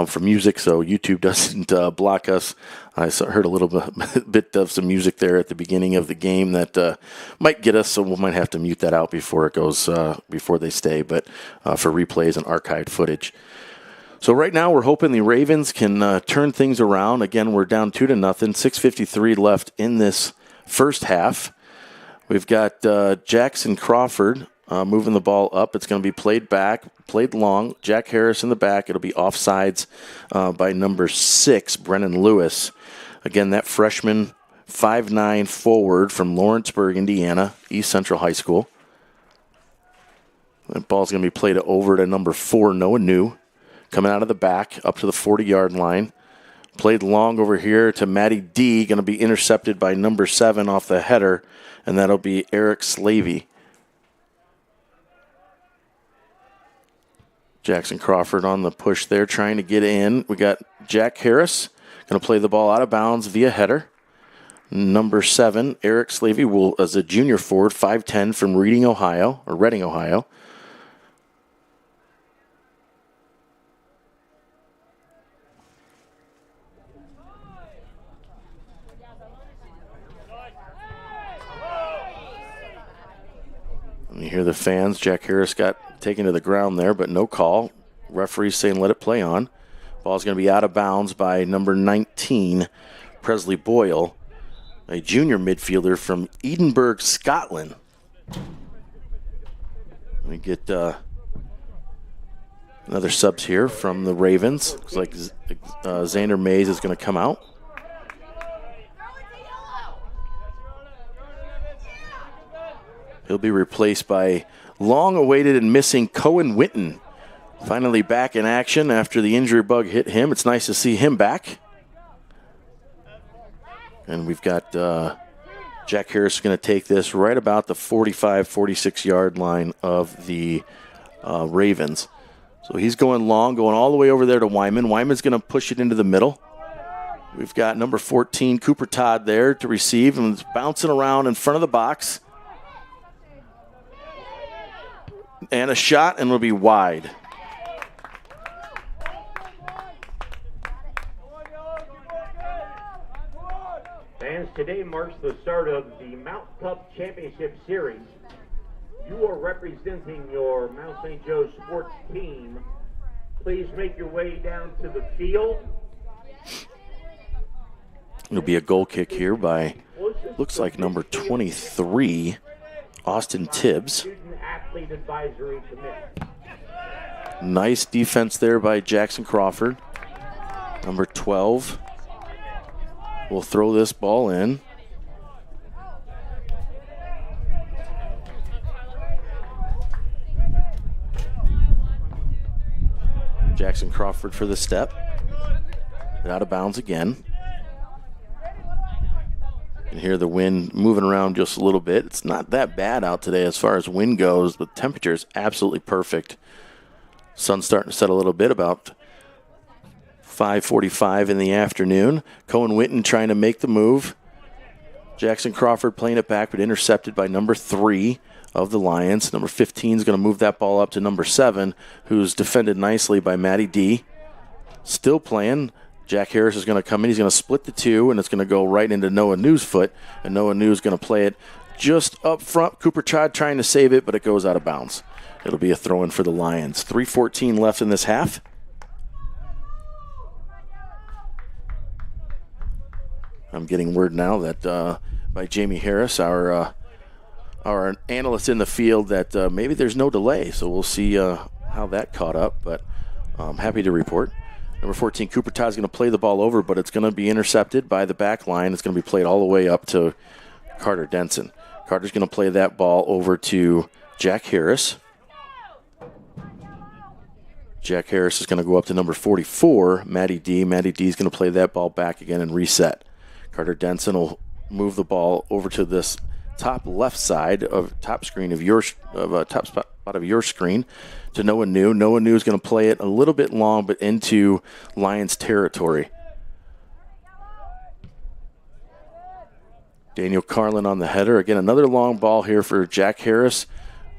from music, so YouTube doesn't block us. I heard a little bit of some music there at the beginning of the game that might get us, so we might have to mute that out before it goes, before they stay, but for replays and archived footage. So right now we're hoping the Ravens can turn things around. Again, we're down 2-0, 6:53 left in this first half. We've got Jackson Crawford moving the ball up. It's going to be played back, played long. Jack Harris in the back. It'll be offsides by number 6, Brennan Lewis. Again, that freshman 5'9" forward from Lawrenceburg, Indiana, East Central High School. That ball's going to be played over to number 4, Noah New. Coming out of the back, up to the 40-yard line. Played long over here to Matty D. Going to be intercepted by number 7 off the header, and that'll be Eric Slavey. Jackson Crawford on the push there, trying to get in. We got Jack Harris going to play the ball out of bounds via header. Number 7, Eric Slavey, as a junior forward, 5'10", from Reading, Ohio. And you hear the fans. Jack Harris got taken to the ground there, but no call. Referee's saying let it play on. Ball's going to be out of bounds by number 19, Presley Boyle, a junior midfielder from Edinburgh, Scotland. We get another subs here from the Ravens. Looks like Xander Mays is going to come out. He'll be replaced by long-awaited and missing Cohen Witten. Finally back in action after the injury bug hit him. It's nice to see him back. And we've got Jack Harris going to take this right about the 45, 46-yard line of the Ravens. So he's going long, going all the way over there to Wyman. Wyman's going to push it into the middle. We've got number 14, Cooper Todd, there to receive, and it's bouncing around in front of the box. And a shot, and it'll be wide. Fans, today marks the start of the Mount Cup Championship Series. You are representing your Mount St. Joe sports team. Please make your way down to the field. It'll be a goal kick here by, looks like number 23, Austin Tibbs. Advisory Committee. Nice defense there by Jackson Crawford. Number 12 will throw this ball in. Jackson Crawford for the step. Out of bounds again. You can hear the wind moving around just a little bit. It's not that bad out today as far as wind goes. The temperature is absolutely perfect. Sun's starting to set a little bit, about 5:45 in the afternoon. Cohen Witten trying to make the move. Jackson Crawford playing it back, but intercepted by number 3 of the Lions. Number 15 is going to move that ball up to number 7, who's defended nicely by Matty D. Still playing. Jack Harris is going to come in. He's going to split the 2, and it's going to go right into Noah New's foot. And Noah New is going to play it just up front. Cooper Todd trying to save it, but it goes out of bounds. It'll be a throw-in for the Lions. 3:14 left in this half. I'm getting word now that by Jamie Harris, our analyst in the field, that maybe there's no delay. So we'll see how that caught up. But I'm happy to report. Number 14, Cooper Todd is going to play the ball over, but it's going to be intercepted by the back line. It's going to be played all the way up to Carter Denson. Carter's going to play that ball over to Jack Harris. Jack Harris is going to go up to number 44, Matty D. Matty D is going to play that ball back again and reset. Carter Denson will move the ball over to this top left side of top screen of your top spot of your screen to Noah New. Noah New is going to play it a little bit long, but into Lions territory. Daniel Carlin on the header. Again, another long ball here for Jack Harris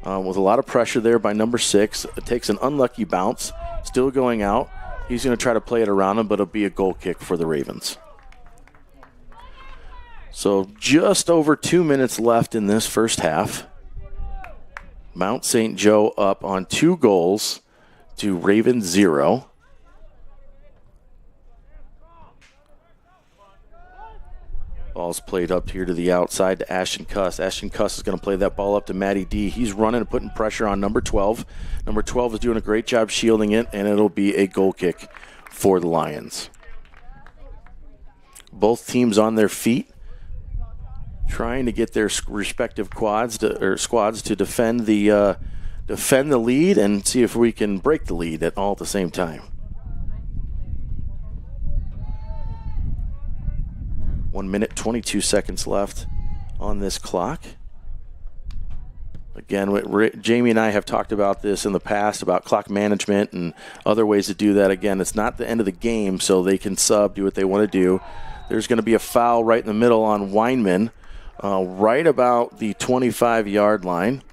with a lot of pressure there by number 6. It takes an unlucky bounce, still going out. He's going to try to play it around him, but it'll be a goal kick for the Ravens. So just over 2 minutes left in this first half. Mount St. Joe up on 2 goals to Ravens 0. Ball's played up here to the outside to Ashton Cuss. Ashton Cuss is going to play that ball up to Matty D. He's running and putting pressure on number 12. Number 12 is doing a great job shielding it, and it'll be a goal kick for the Lions. Both teams on their feet, trying to get their respective squads to defend the lead and see if we can break the lead all at the same time. 1 minute, 22 seconds left on this clock. Again, Jamie and I have talked about this in the past, about clock management and other ways to do that. Again, it's not the end of the game, so they can do what they want to do. There's going to be a foul right in the middle on Weinman, right about the 25-yard line.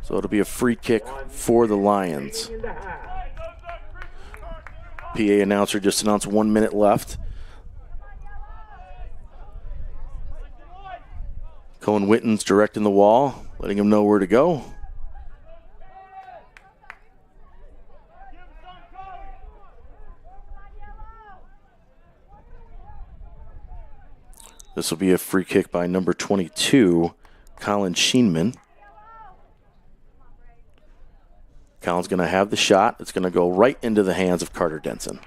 So it'll be a free kick for the Lions. PA announcer just announced 1 minute left. Cohen Witten's directing the wall, letting him know where to go. This will be a free kick by number 22, Colin Sheenman. Colin's going to have the shot. It's going to go right into the hands of Carter Denson.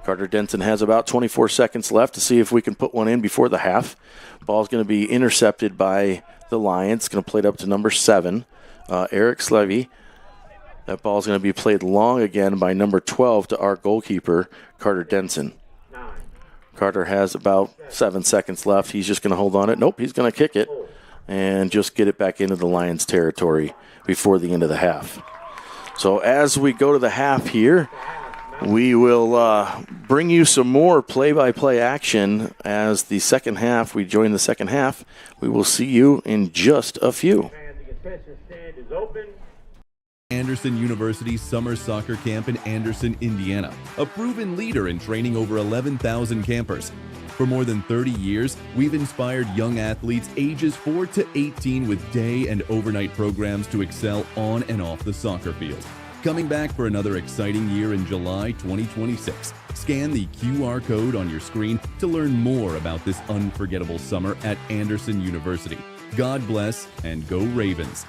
Carter Denson has about 24 seconds left to see if we can put one in before the half. Ball's going to be intercepted by the Lions. It's going to play it up to number 7, Eric Slevy. That ball's going to be played long again by number 12 to our goalkeeper, Carter Denson. Carter has about 7 seconds left. He's just going to hold on it. Nope, he's going to kick it and just get it back into the Lions territory before the end of the half. So as we go to the half here, we will bring you some more play-by-play action as the second half. We join the second half. We will see you in just a few. Anderson University's summer soccer camp in Anderson, Indiana, a proven leader in training over 11,000 campers. For more than 30 years, we've inspired young athletes ages 4 to 18 with day and overnight programs to excel on and off the soccer field. Coming back for another exciting year in July 2026. Scan the QR code on your screen to learn more about this unforgettable summer at Anderson University. God bless and go Ravens.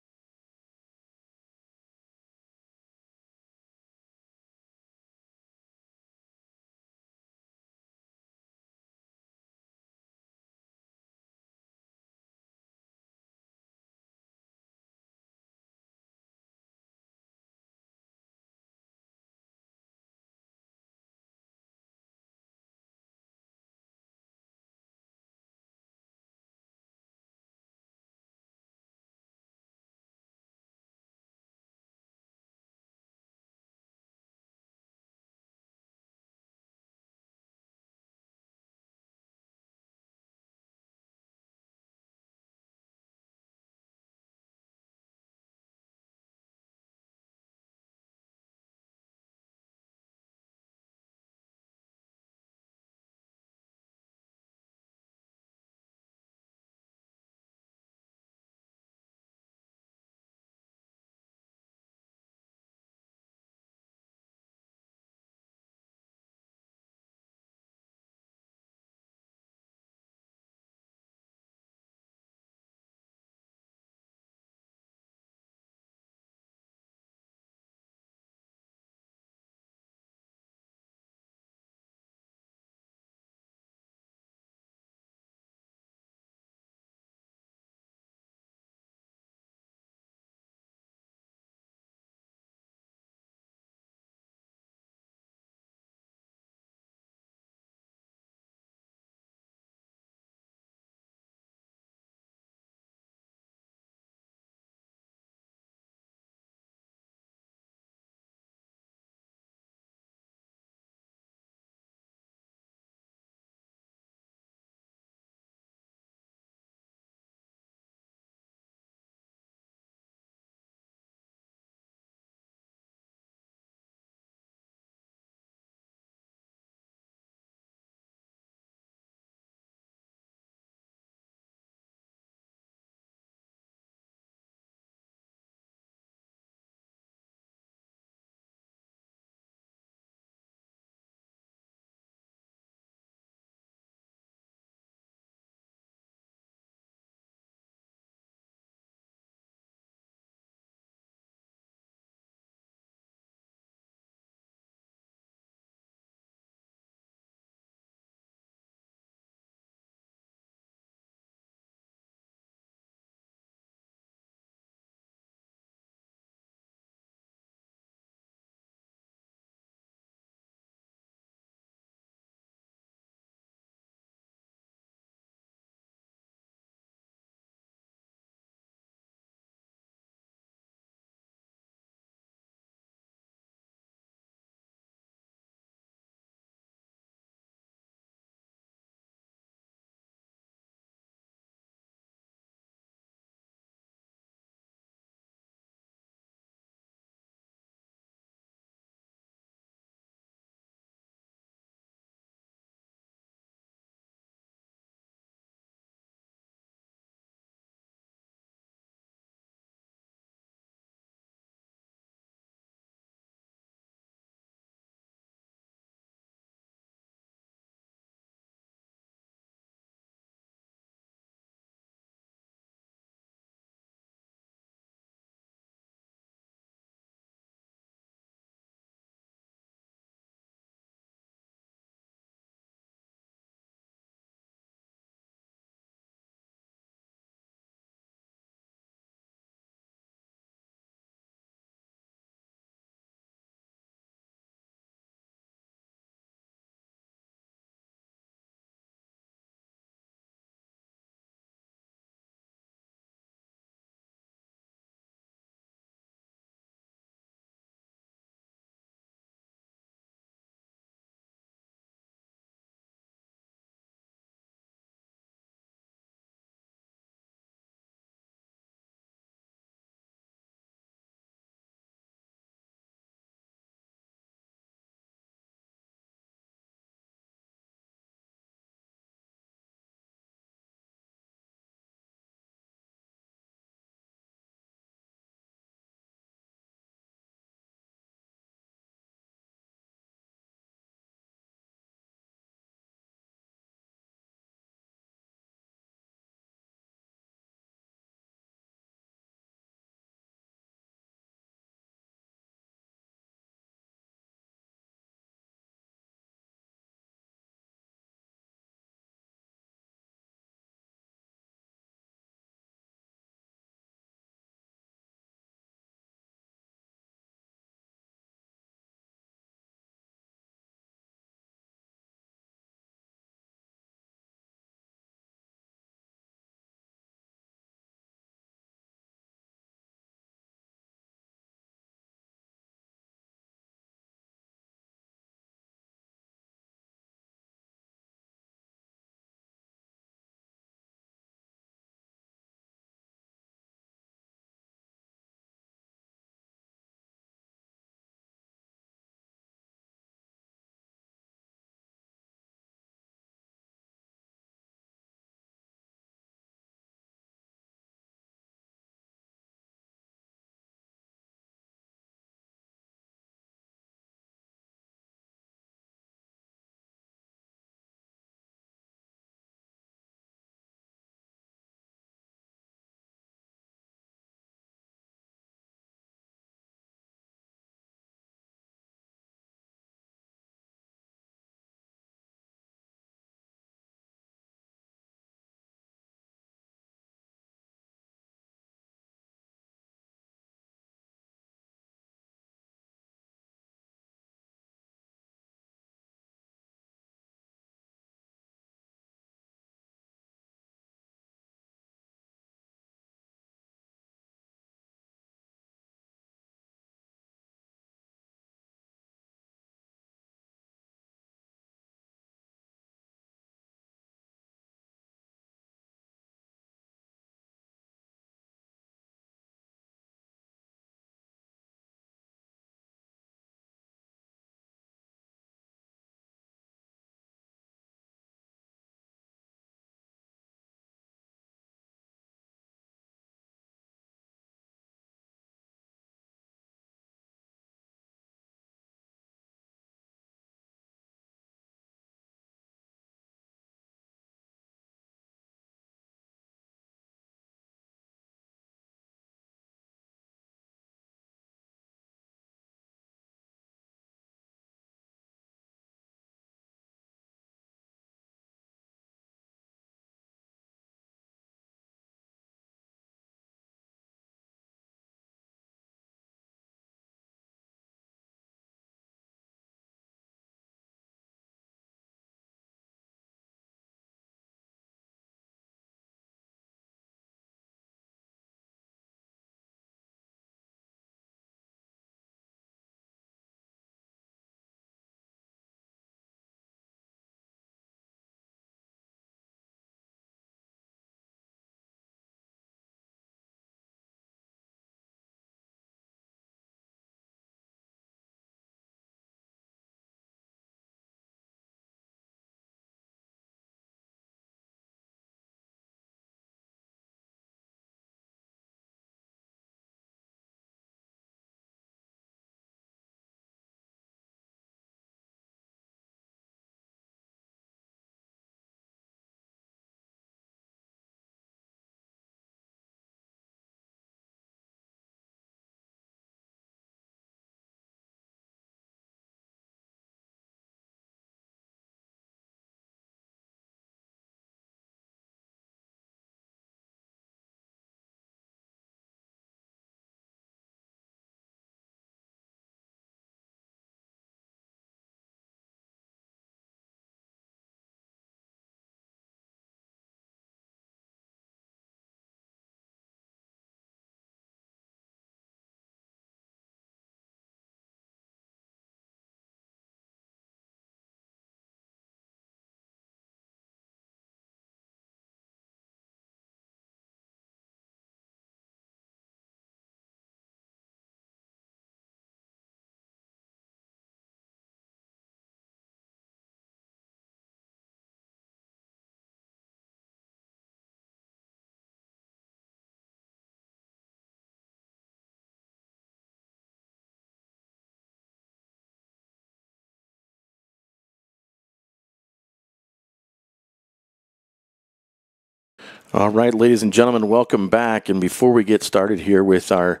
All right, ladies and gentlemen, welcome back. And before we get started here with our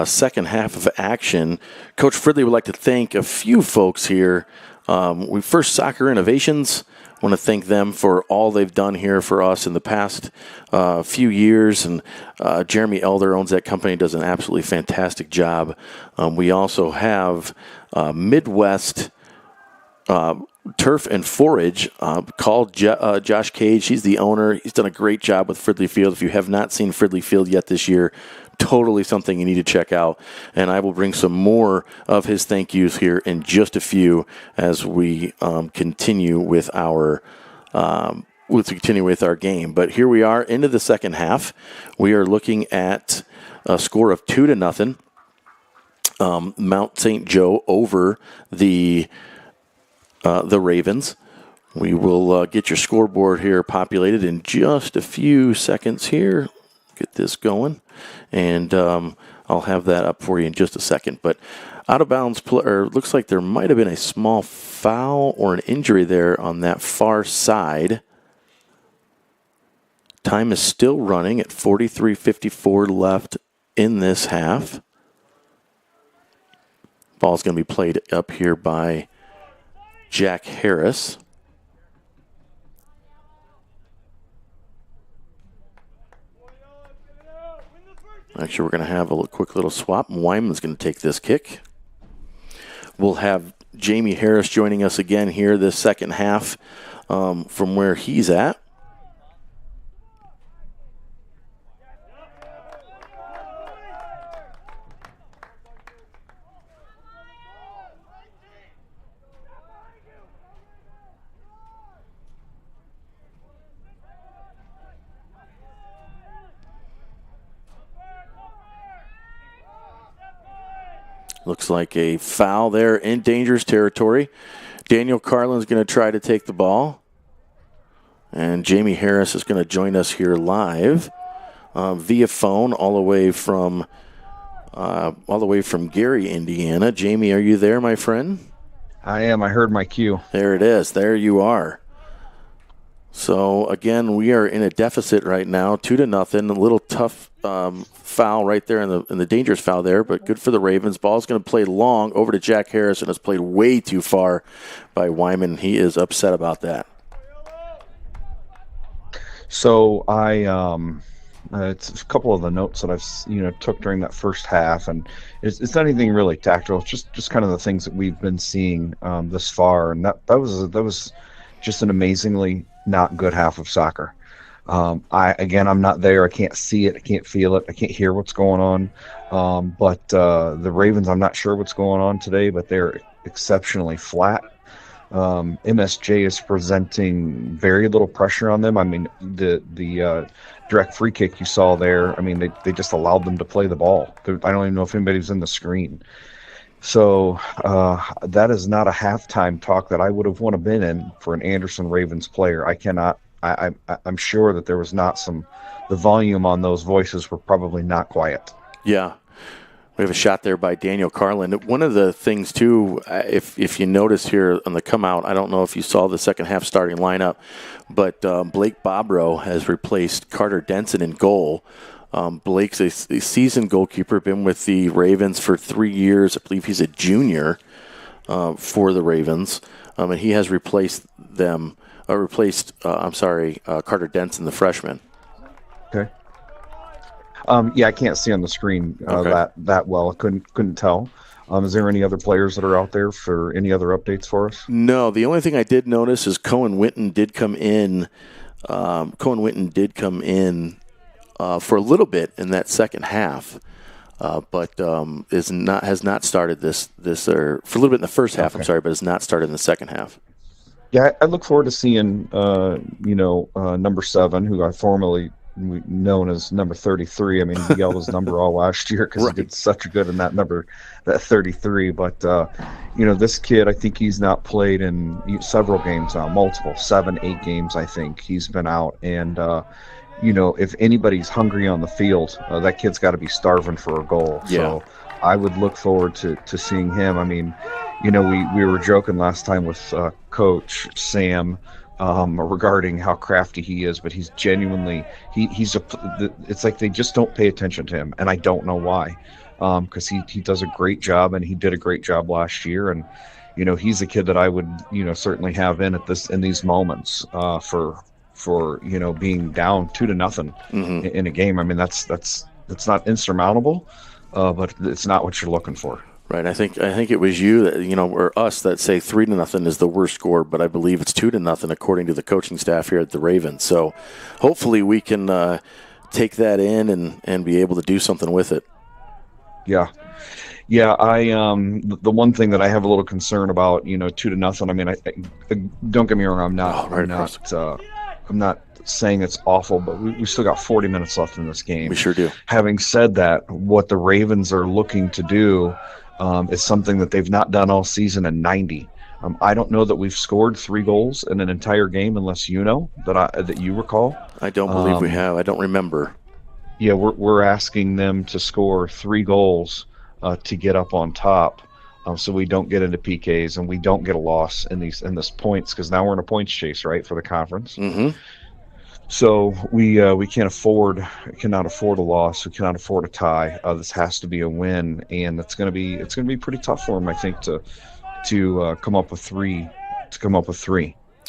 second half of action, Coach Fridley would like to thank a few folks here. We First Soccer Innovations, want to thank them for all they've done here for us in the past few years. And Jeremy Elder owns that company, does an absolutely fantastic job. We also have Midwest Turf and Forage. Call Josh Cage. He's the owner. He's done a great job with Fridley Field. If you have not seen Fridley Field yet this year, totally something you need to check out. And I will bring some more of his thank yous here in just a few as we continue with our game. But here we are into the second half. We are looking at a score of 2-0. Mount St. Joe over the Ravens. We will get your scoreboard here populated in just a few seconds here. Get this going, and I'll have that up for you in just a second. But out of bounds, looks like there might have been a small foul or an injury there on that far side. Time is still running at 43:54 left in this half. Ball's going to be played up here by Jack Harris. Actually, we're going to have a quick little swap. Wyman's going to take this kick. We'll have Jamie Harris joining us again here this second half from where he's at. Looks like a foul there in dangerous territory. Daniel Carlin's going to try to take the ball. And Jamie Harris is going to join us here live via phone all the way from Gary, Indiana. Jamie, are you there, my friend? I am. I heard my cue. There it is. There you are. So, again, we are in a deficit right now, 2-0. A little tough foul right there in the dangerous foul there, but good for the Ravens. Ball's going to play long over to Jack Harris, and it's played way too far by Wyman. He is upset about that. So it's a couple of the notes that I've took during that first half, and it's not anything really tactical. It's just kind of the things that we've been seeing this far, and that was just an amazingly not good half of soccer. I'm not there. I can't see it. I can't feel it. I can't hear what's going on. But the Ravens, I'm not sure what's going on today, but they're exceptionally flat. MSJ is presenting very little pressure on them. I mean, the direct free kick you saw there, I mean, they just allowed them to play the ball. I don't even know if anybody's in the screen. So that is not a halftime talk that I would have wanted to been in for an Anderson Ravens player. I'm sure that there was not the volume on those voices were probably not quiet. Yeah. We have a shot there by Daniel Carlin. One of the things, too, if you notice here on the come out, I don't know if you saw the second half starting lineup, but Blake Bobrow has replaced Carter Denson in goal. Blake's a seasoned goalkeeper, been with the Ravens for 3 years. I believe he's a junior for the Ravens, and he has replaced Carter Denson, the freshman. Okay. I can't see on the screen that well. I couldn't tell. Is there any other players that are out there for any other updates for us? No. The only thing I did notice is Cohen Winton did come in. For a little bit in that second half, but has not started this for a little bit in the first half. Okay. I'm sorry, but has not started in the second half. Yeah, I look forward to seeing number 7, who I formerly known as number 33. I mean, he yelled his number all last year because right. He did such a good in that number, that 33. But this kid, I think he's not played in several games now, multiple 7, 8 games. I think he's been out, and if anybody's hungry on the field, that kid's got to be starving for a goal. Yeah. So I would look forward to seeing him. I mean, we were joking last time with Coach Sam regarding how crafty he is, but he's genuinely it's like they just don't pay attention to him, and I don't know why, because he does a great job, and he did a great job last year, and he's a kid that I would certainly have in these moments for being down 2-0 in a game. I mean that's not insurmountable, but it's not what you're looking for. Right. I think it was you that or us that say 3-0 is the worst score, but I believe it's 2-0 according to the coaching staff here at the Ravens. So hopefully we can take that in and be able to do something with it. Yeah. I the one thing that I have a little concern about 2-0. I mean, I don't get me wrong. I'm not saying it's awful, but we still got 40 minutes left in this game. We sure do. Having said that, what the Ravens are looking to do is something that they've not done all season in 90. I don't know that we've scored 3 goals in an entire game, unless that you recall. I don't believe we have. I don't remember. Yeah, we're asking them to score 3 goals to get up on top, so we don't get into PKs and we don't get a loss in this points, because now we're in a points chase, right, for the conference. Mm-hmm. So we cannot afford a loss. We cannot afford a tie. This has to be a win, and it's going to be pretty tough for them, I think, to come up with 3.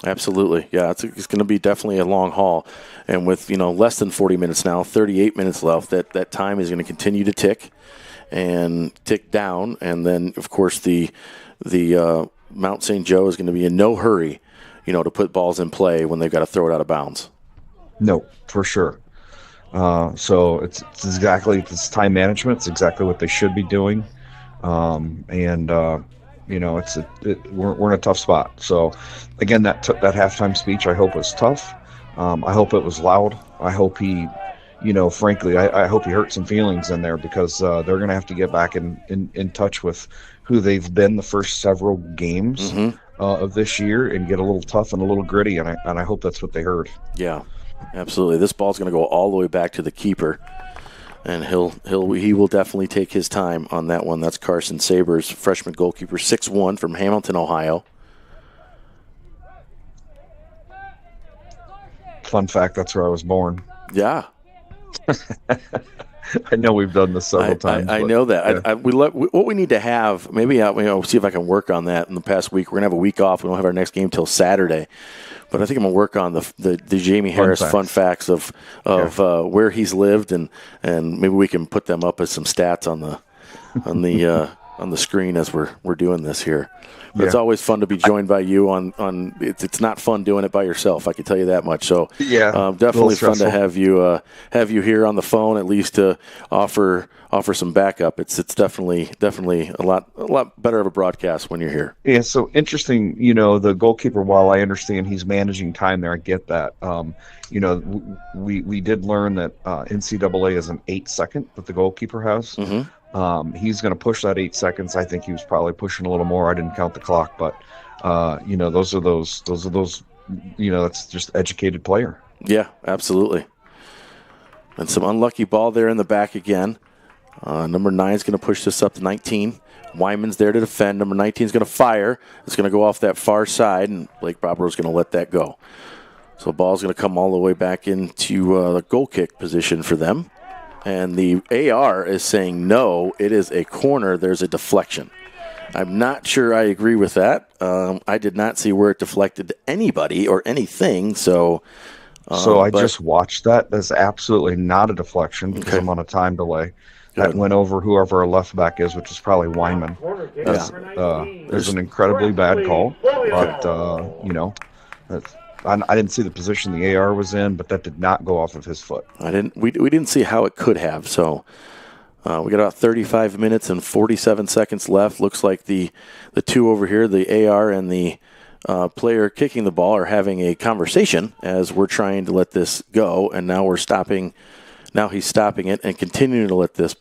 Absolutely, yeah. It's going to be definitely a long haul, and with less than 40 minutes now, 38 minutes left. That time is going to continue to tick down, and then of course the Mount St. Joe is going to be in no hurry, to put balls in play when they've got to throw it out of bounds. No, for sure. So it's time management. It's exactly what they should be doing. We're in a tough spot. So again, that halftime speech, I hope was tough. I hope it was loud. I hope he, frankly, I hope he hurt some feelings in there, because they're going to have to get back in touch with who they've been the first several games of this year, and get a little tough and a little gritty. And I hope that's what they heard. Yeah. Absolutely. This ball's going to go all the way back to the keeper, and he will definitely take his time on that one. That's Carson Sabers, freshman goalkeeper, 6'1", from Hamilton, Ohio. Fun fact, that's where I was born. Yeah. I know we've done this several times. I know that. Yeah. What we need to have, maybe see if I can work on that in the past week. We're going to have a week off. We don't have our next game till Saturday. But I think I'm going to work on the Jamie Harris fun facts of where he's lived, and maybe we can put them up as some stats on the screen as we're doing this here. But it's always fun to be joined by you on it's not fun doing it by yourself, I can tell you that much. So definitely fun to have you here on the phone, at least to offer some backup. It's definitely a lot better of a broadcast when you're here. Yeah, so interesting, the goalkeeper, while I understand he's managing time there, I get that. We did learn that NCAA is an 8-second that the goalkeeper has. Mm-hmm. He's going to push that 8 seconds. I think he was probably pushing a little more. I didn't count the clock, but those are those. That's just educated player. Yeah, absolutely. And some unlucky ball there in the back again. Number 9 is going to push this up to 19. Wyman's there to defend. Number 19 is going to fire. It's going to go off that far side, and Blake Bobrow is going to let that go. So the ball's going to come all the way back into the goal kick position for them. And the AR is saying, no, it is a corner. There's a deflection. I'm not sure I agree with that. I did not see where it deflected to anybody or anything. So I just watched that. That's absolutely not a deflection, because I'm on a time delay. That went over whoever our left back is, which is probably Wyman. There's an incredibly bad call, but I didn't see the position the AR was in, but that did not go off of his foot. We didn't see how it could have. So we got about 35 minutes and 47 seconds left. Looks like the two over here, the AR and the player kicking the ball, are having a conversation as we're trying to let this go. And now we're stopping. Now he's stopping it and continuing to let this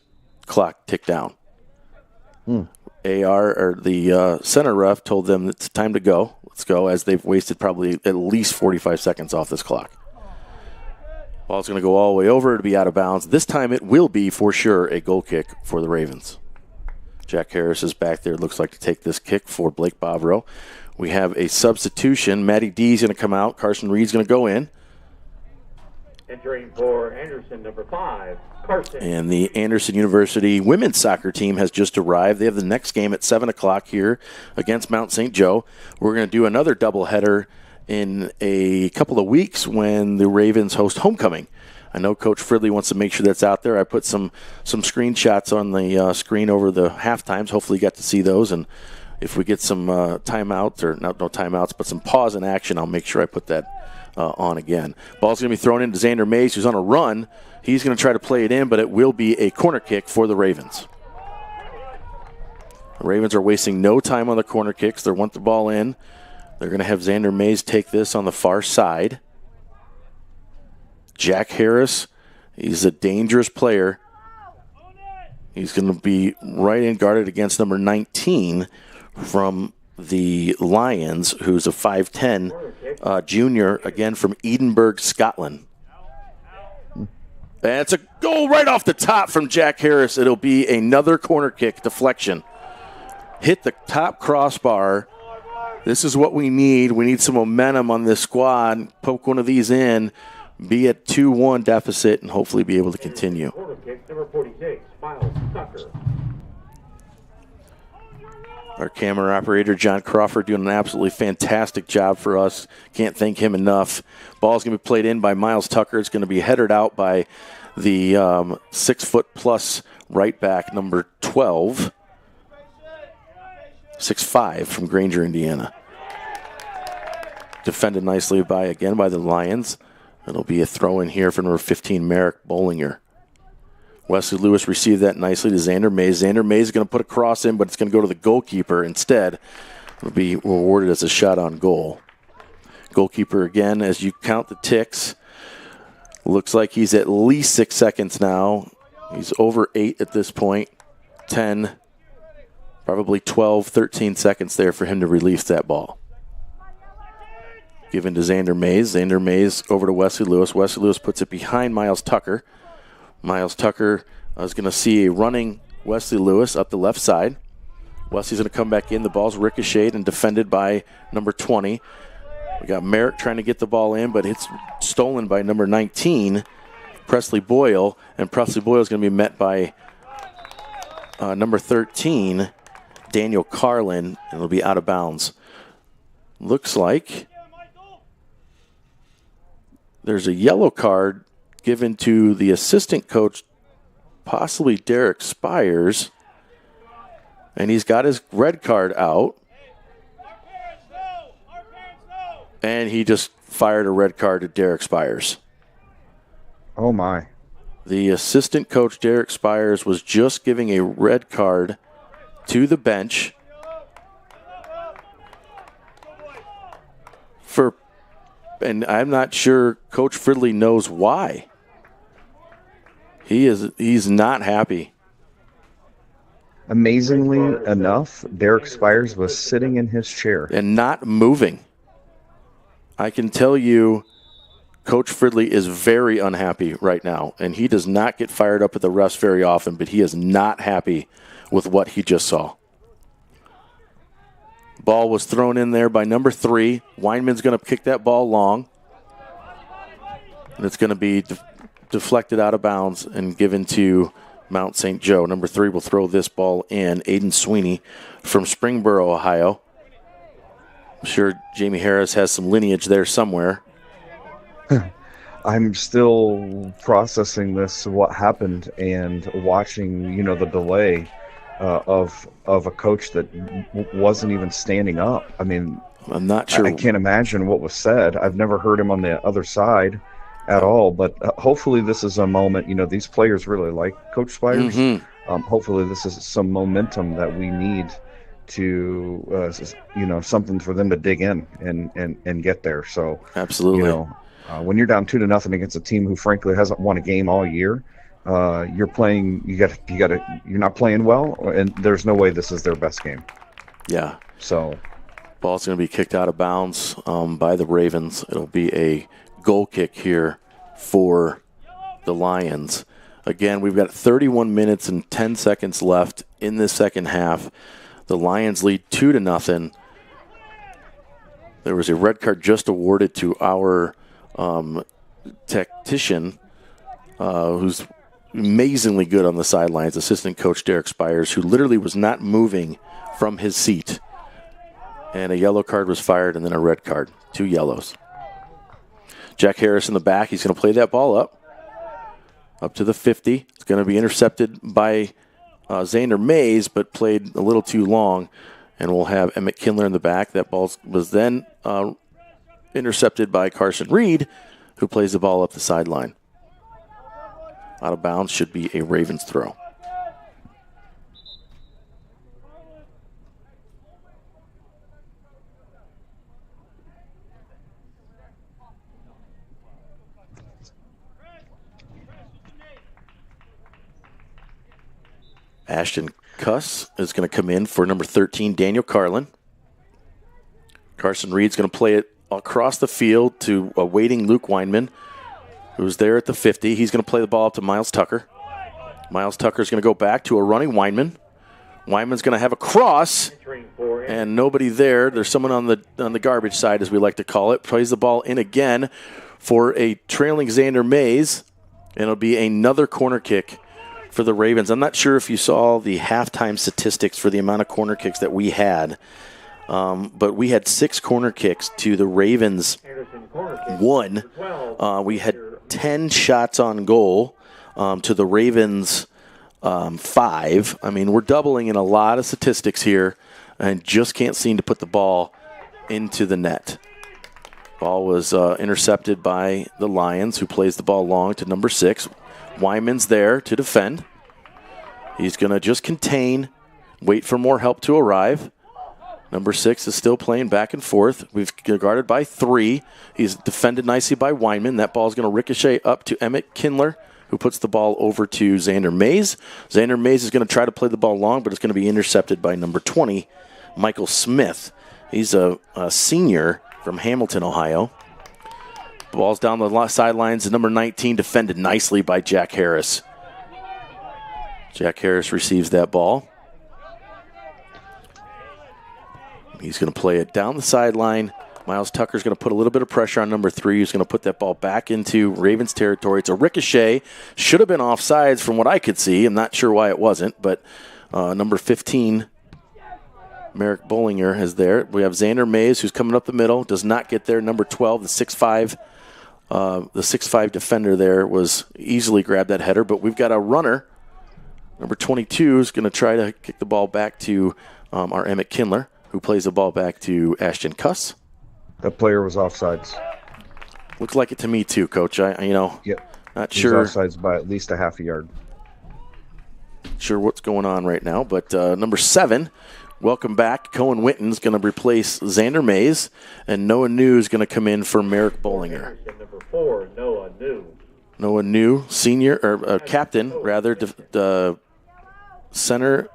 clock tick down. AR, or the center ref, told them it's time to go. Let's go, as they've wasted probably at least 45 seconds off this clock. Ball's going to go all the way over to be out of bounds. This time it will be, for sure, a goal kick for the Ravens. Jack Harris is back there, looks like, to take this kick for Blake Bobrow. We have a substitution. Matty D is going to come out. Carson Reed's going to go in. Entering for Anderson, number 5, Carson. And the Anderson University women's soccer team has just arrived. They have the next game at 7 o'clock here against Mount St. Joe. We're going to do another doubleheader in a couple of weeks when the Ravens host homecoming. I know Coach Fridley wants to make sure that's out there. I put some screenshots on the screen over the halftimes. Hopefully you got to see those. And if we get some timeouts, or no timeouts, but some pause in action, I'll make sure I put that on again. Ball's going to be thrown into Xander Mays, who's on a run. He's going to try to play it in, but it will be a corner kick for the Ravens. The Ravens are wasting no time on the corner kicks. They want the ball in. They're going to have Xander Mays take this on the far side. Jack Harris, he's a dangerous player. He's going to be right in guarded against number 19 from the Lions, who's a 5'10", junior, again from Edinburgh, Scotland. And it's a goal right off the top from Jack Harris. It'll be another corner kick deflection. Hit the top crossbar. This is what we need. We need some momentum on this squad. Poke one of these in, be at 2-1 deficit, and hopefully be able to continue. Corner kick, number 46, Miles Tucker. Our camera operator, John Crawford, doing an absolutely fantastic job for us. Can't thank him enough. Ball's going to be played in by Miles Tucker. It's going to be headed out by the 6-foot-plus right back, number 12, 6'5", from Granger, Indiana. Defended nicely by the Lions. It'll be a throw in here for number 15, Merrick Bollinger. Wesley Lewis received that nicely to Xander Mays. Xander Mays is going to put a cross in, but it's going to go to the goalkeeper instead. It'll be rewarded as a shot on goal. Goalkeeper again, as you count the ticks, looks like he's at least 6 seconds now. He's over 8 at this point. 10, probably 12, 13 seconds there for him to release that ball. Given to Xander Mays. Xander Mays over to Wesley Lewis. Wesley Lewis puts it behind Miles Tucker. Miles Tucker is going to see a running Wesley Lewis up the left side. Wesley's going to come back in. The ball's ricocheted and defended by number 20. We got Merrick trying to get the ball in, but it's stolen by number 19, Presley Boyle. And Presley Boyle is going to be met by number 13, Daniel Carlin, and it'll be out of bounds. Looks like there's a yellow card given to the assistant coach, possibly Derek Spires, and he's got his red card out, and he just fired a red card to Derek Spires. Oh, my. The assistant coach, Derek Spires, was just giving a red card to the bench and I'm not sure Coach Fridley knows why. He's not happy. Amazingly enough, Derek Spires was sitting in his chair and not moving. I can tell you Coach Fridley is very unhappy right now, and he does not get fired up at the refs very often, but he is not happy with what he just saw. Ball was thrown in there by number 3. Weinman's going to kick that ball long, and it's going to be deflected out of bounds and given to Mount St. Joe. Number 3 will throw this ball in. Aiden Sweeney from Springboro, Ohio. I'm sure Jamie Harris has some lineage there somewhere. I'm still processing this, what happened, and watching, the delay of a coach that wasn't even standing up. I mean, I'm not sure. I can't imagine what was said. I've never heard him on the other side at all, but hopefully this is a moment. These players really like Coach Spires. Mm-hmm. Hopefully this is some momentum that we need to, something for them to dig in and get there. So absolutely. When you're down 2-0 against a team who frankly hasn't won a game all year, you're playing. You're not playing well, and there's no way this is their best game. Yeah. So, ball's going to be kicked out of bounds by the Ravens. It'll be a goal kick here for the Lions. Again, we've got 31 minutes and 10 seconds left in the second half. The Lions lead 2-0. There was a red card just awarded to our tactician, who's amazingly good on the sidelines, assistant coach Derek Spires, who literally was not moving from his seat. And a yellow card was fired and then a red card. 2 yellows. Jack Harris in the back. He's going to play that ball up to the 50. It's going to be intercepted by Xander Mays, but played a little too long. And we'll have Emmett Kindler in the back. That ball was then intercepted by Carson Reed, who plays the ball up the sideline. Out of bounds, should be a Ravens throw. Ashton Kuss is going to come in for number 13, Daniel Carlin. Carson Reed's going to play it across the field to a waiting Luke Weinman, who's there at the 50. He's going to play the ball up to Miles Tucker. Miles Tucker's going to go back to a running Weinman. Weinman's going to have a cross, and nobody there. There's someone on the garbage side, as we like to call it. Plays the ball in again for a trailing Xander Mays, and it'll be another corner kick for the Ravens. I'm not sure if you saw the halftime statistics for the amount of corner kicks that we had, but we had 6 corner kicks to the Ravens 1. We had 10 shots on goal to the Ravens 5. I mean, we're doubling in a lot of statistics here and just can't seem to put the ball into the net. Ball was intercepted by the Lions, who plays the ball long to number 6. Wyman's there to defend. He's going to just contain, wait for more help to arrive. Number 6 is still playing back and forth. We've guarded by 3. He's defended nicely by Weinman. That ball is going to ricochet up to Emmett Kindler, who puts the ball over to Xander Mays. Xander Mays is going to try to play the ball long, but it's going to be intercepted by number 20, Michael Smith. He's a senior from Hamilton, Ohio. Ball's down the sidelines. Number 19 defended nicely by Jack Harris. Jack Harris receives that ball. He's going to play it down the sideline. Miles Tucker's going to put a little bit of pressure on number 3. He's going to put that ball back into Ravens territory. It's a ricochet. Should have been offsides from what I could see. I'm not sure why it wasn't, but number 15, Merrick Bollinger, is there. We have Xander Mays, who's coming up the middle. Does not get there. Number 12, the 6'5", defender there was easily grabbed that header, but we've got a runner. Number 22 is going to try to kick the ball back to our Emmett Kindler, who plays the ball back to Ashton Kuss. That player was offsides. Looks like it to me too, Coach. Yep. Not He's sure. offsides by at least a half a yard. Sure what's going on right now, but number 7, welcome back. Cohen Witten's going to replace Xander Mays, and Noah New is going to come in for Merrick Bollinger. Number 4, Noah New. Noah New, senior or captain rather, the center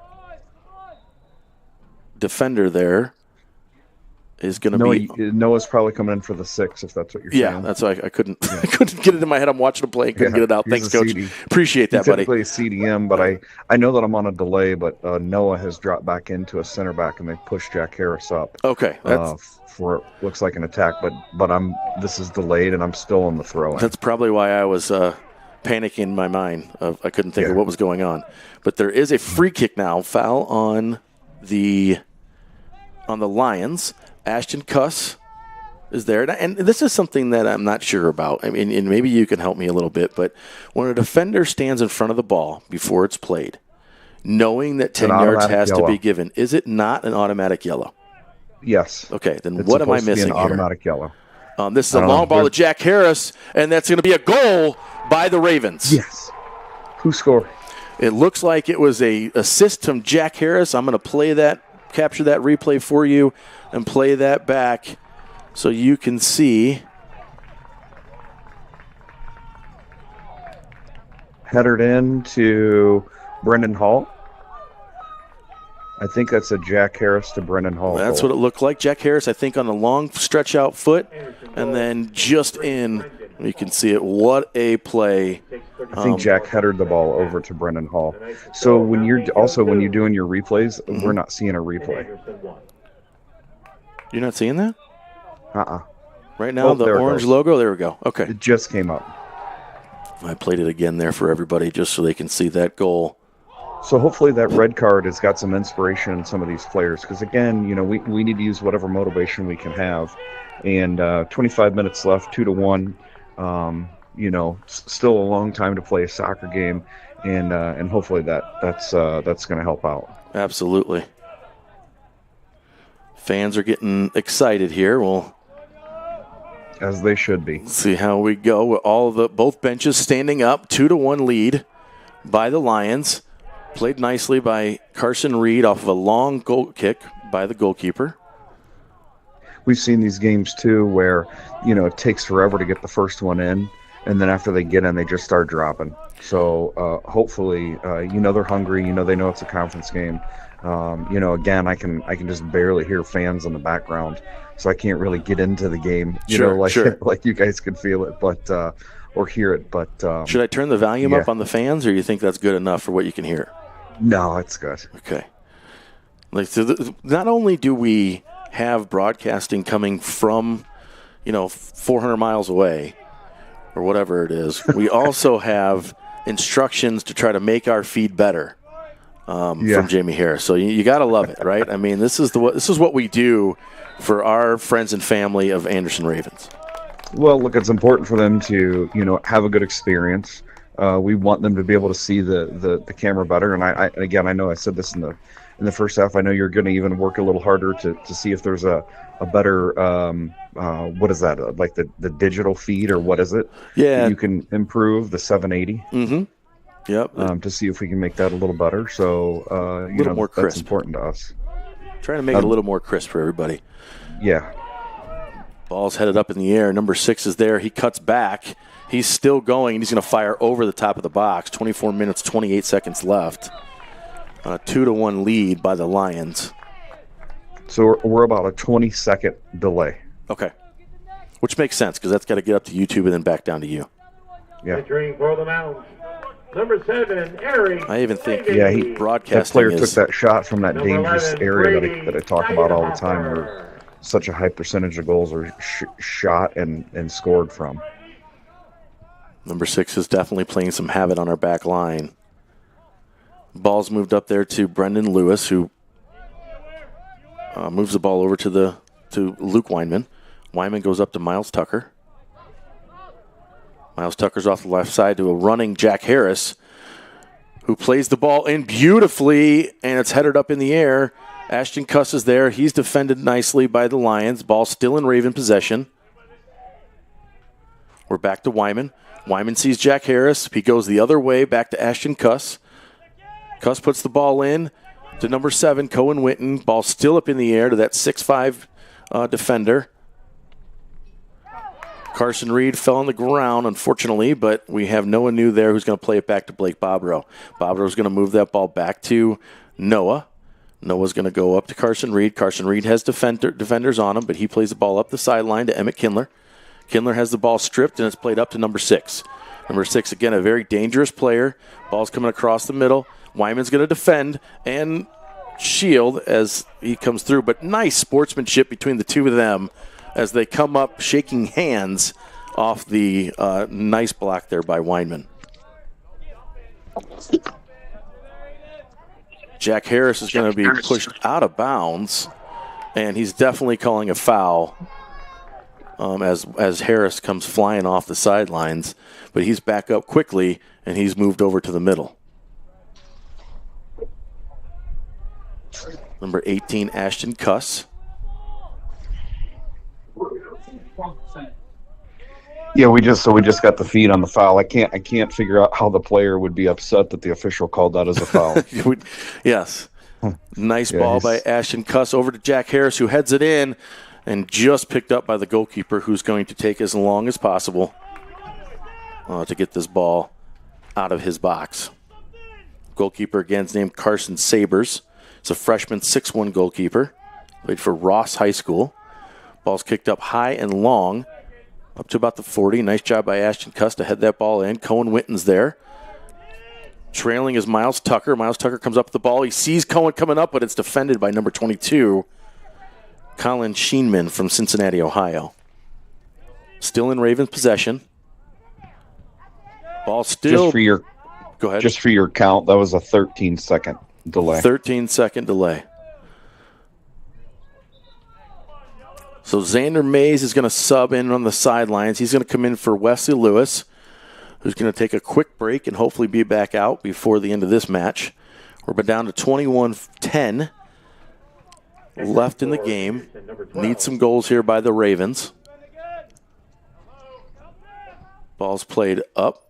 defender there is going to be. Noah's probably coming in for the 6, if that's what you're saying. Yeah, that's why I couldn't get it in my head. I'm watching him play and couldn't get it out. Thanks, Coach. CD. Appreciate that, buddy. He typically CDM, but I know that I'm on a delay, but Noah has dropped back into a center back, and they pushed Jack Harris up. Okay. For looks like an attack, but this is delayed, and I'm still on the throw. That's probably why I was panicking in my mind. I couldn't think of what was going on. But there is a free kick now, foul on the Lions. Ashton Kuss is there. And this is something that I'm not sure about. I mean, and maybe you can help me a little bit, but when a defender stands in front of the ball before it's played, knowing that 10 yards has to be given, is it not an automatic yellow? Yes. Okay, then what am I missing here? Automatic yellow. This is a long ball to Jack Harris, and that's going to be a goal by the Ravens. Yes. Who scored? It looks like it was a assist from Jack Harris. I'm going to capture that replay for you and play that back so you can see. Headed in to Brendan Hall. I think that's a Jack Harris to Brendan Hall. That's what it looked like. Jack Harris, I think, on a long stretch out foot, and then just in. You can see it. What a play. I think Jack headed the ball over to Brendan Hall. So when you're doing your replays, we're not seeing a replay. You're not seeing that? Right now, Oh, the there it orange goes. logo, there we go. Okay. It just came up. I played it again there for everybody just so they can see that goal. So hopefully that red card has got some inspiration in some of these players. Because, again, we need to use whatever motivation we can have. And 25 minutes left, 2-1. Still a long time to play a soccer game. And hopefully that's going to help out. Absolutely. Fans are getting excited here. We'll As they should be. see how we go. With both benches standing up, 2-1 lead by the Lions. Played nicely by Carson Reed off of a long goal kick by the goalkeeper. We've seen these games too where it takes forever to get the first one in, and then after they get in, they just start dropping. So hopefully, they're hungry. They know it's a conference game. Again, I can just barely hear fans in the background, so I can't really get into the game. Sure. Like you guys can feel it, but or hear it. But should I turn the volume up on the fans, or you think that's good enough for what you can hear? No, it's good. Okay. Not only do we have broadcasting coming from, 400 miles away or whatever it is, we also have instructions to try to make our feed better from Jamie Harris. So you got to love it, right? I mean, this is what we do for our friends and family of Anderson Ravens. Well, look, it's important for them to, have a good experience. We want them to be able to see the camera better. And I know I said this in the first half. I know you're going to even work a little harder to see if there's a better, what is that, like the digital feed, or what is it? Yeah. That you can improve the 780. Mm-hmm. Yep. To see if we can make that a little better. So, a little more crisp. That's important to us. Trying to make it a little more crisp for everybody. Yeah. Ball's headed up in the air. Number 6 is there. He cuts back. He's still going. He's going to fire over the top of the box. 24 minutes, 28 seconds left. 2-1 lead by the Lions. So we're about a 20-second delay. Okay. Which makes sense because that's got to get up to YouTube and then back down to you. Yeah. Entering for the Mounds, number 7, Eric. I even think broadcasting that player is, took that shot from that dangerous 11, area that I talk about all the time, Steinhauser. where such a high percentage of goals are shot and scored from. Number 6 is definitely playing some havoc on our back line. Ball's moved up there to Brendan Lewis, who moves the ball over to Luke Weinman. Weinman goes up to Miles Tucker. Miles Tucker's off the left side to a running Jack Harris, who plays the ball in beautifully, and it's headed up in the air. Ashton Kuss is there. He's defended nicely by the Lions. Ball still in Raven possession. We're back to Wyman. Wyman sees Jack Harris. He goes the other way, back to Ashton Kuss. Kuss puts the ball in to number 7, Cohen Witten. Ball still up in the air to that 6'5" defender. Carson Reed fell on the ground, unfortunately, but we have Noah New there who's going to play it back to Blake Bobrow. Bobro's going to move that ball back to Noah. Noah's going to go up to Carson Reed. Carson Reed has defenders on him, but he plays the ball up the sideline to Emmett Kindler. Kindler has the ball stripped, and it's played up to number 6. Number 6, again, a very dangerous player. Ball's coming across the middle. Wyman's going to defend and shield as he comes through, but nice sportsmanship between the two of them as they come up shaking hands off the nice block there by Weinman. Jack Harris is going to be pushed out of bounds, and he's definitely calling a foul as Harris comes flying off the sidelines. But he's back up quickly, and he's moved over to the middle. Number 18, Ashton Kuss. Yeah, we just got the feed on the foul. I can't figure out how the player would be upset that the official called that as a foul. Yes. Nice ball by Ashton Kuss over to Jack Harris, who heads it in and just picked up by the goalkeeper, who's going to take as long as possible to get this ball out of his box. Goalkeeper again is named Carson Sabers. It's a freshman 6'1" goalkeeper. Played for Ross High School. Ball's kicked up high and long, up to about the 40. Nice job by Ashton Kuss to head that ball in. Cohen Witten's there. Trailing is Miles Tucker. Miles Tucker comes up with the ball. He sees Cohen coming up, but it's defended by number 22, Colin Sheenman from Cincinnati, Ohio. Still in Ravens possession. Ball still. Go ahead. Just for your count, that was a 13-second delay. 13-second delay. So Xander Mays is going to sub in on the sidelines. He's going to come in for Wesley Lewis, who's going to take a quick break and hopefully be back out before the end of this match. We're down to 21-10 left in the game. Need some goals here by the Ravens. Ball's played up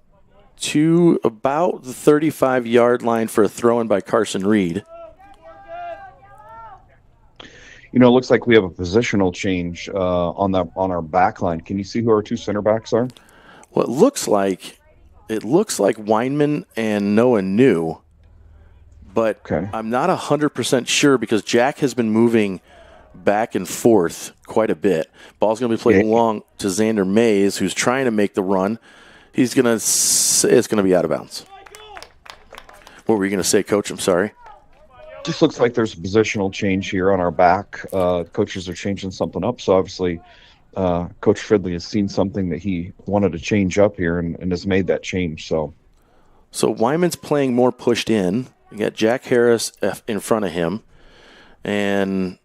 to about the 35-yard line for a throw-in by Carson Reed. You know, it looks like we have a positional change on our back line. Can you see who our two center backs are? Well, it looks like Weinman and Noah New, but okay. I'm not 100% sure because Jack has been moving back and forth quite a bit. Ball's going to be played long to Xander Mays, who's trying to make the run. It's going to be out of bounds. What were you going to say, Coach? I'm sorry. Just looks like there's a positional change here on our back. Coaches are changing something up. So obviously, Coach Fridley has seen something that he wanted to change up here and has made that change. So Wyman's playing more pushed in. You got Jack Harris in front of him, and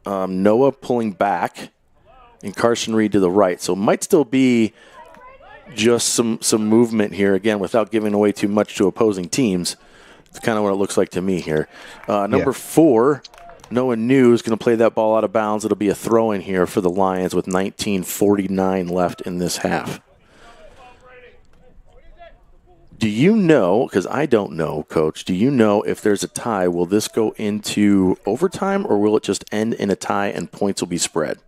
Noah pulling back, and Carson Reed to the right. So it might still be just some movement here again without giving away too much to opposing teams. It's kind of what it looks like to me here. Number 4, Noah New is going to play that ball out of bounds. It'll be a throw-in here for the Lions with 19:49 left in this half. Do you know, because I don't know, Coach, do you know if there's a tie, will this go into overtime or will it just end in a tie and points will be spread?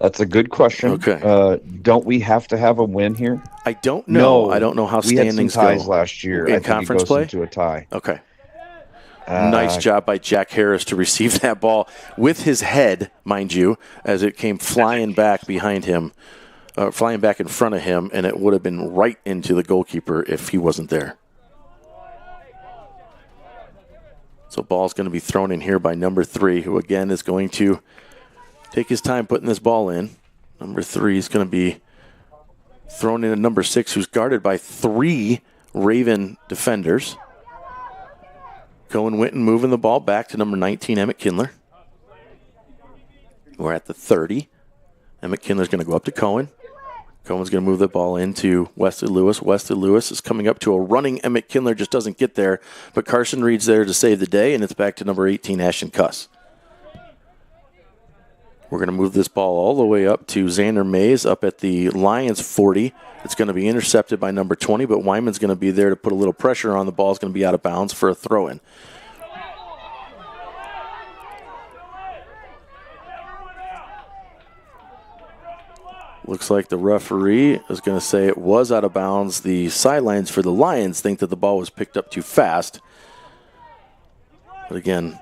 That's a good question. Okay. Don't we have to have a win here? I don't know. No, I don't know how we standings had some ties go last year. in I think conference it goes play. Into a tie. Okay. Nice job by Jack Harris to receive that ball with his head, mind you, as it came flying back behind him, flying back in front of him, and it would have been right into the goalkeeper if he wasn't there. So ball's going to be thrown in here by number 3, who again is going to take his time putting this ball in. Number 3 is going to be thrown in at number 6, who's guarded by 3 Raven defenders. Cohen Winton moving the ball back to number 19, Emmett Kindler. We're at the 30. Emmett Kindler's going to go up to Cohen. Cohen's going to move the ball into Wesley Lewis. Wesley Lewis is coming up to a running Emmett Kindler, just doesn't get there. But Carson Reed's there to save the day, and it's back to number 18, Ashton Kuss. We're going to move this ball all the way up to Xander Mays up at the Lions 40. It's going to be intercepted by number 20, but Wyman's going to be there to put a little pressure on. The ball's going to be out of bounds for a throw-in. Looks like the referee is going to say it was out of bounds. The sidelines for the Lions think that the ball was picked up too fast. But again,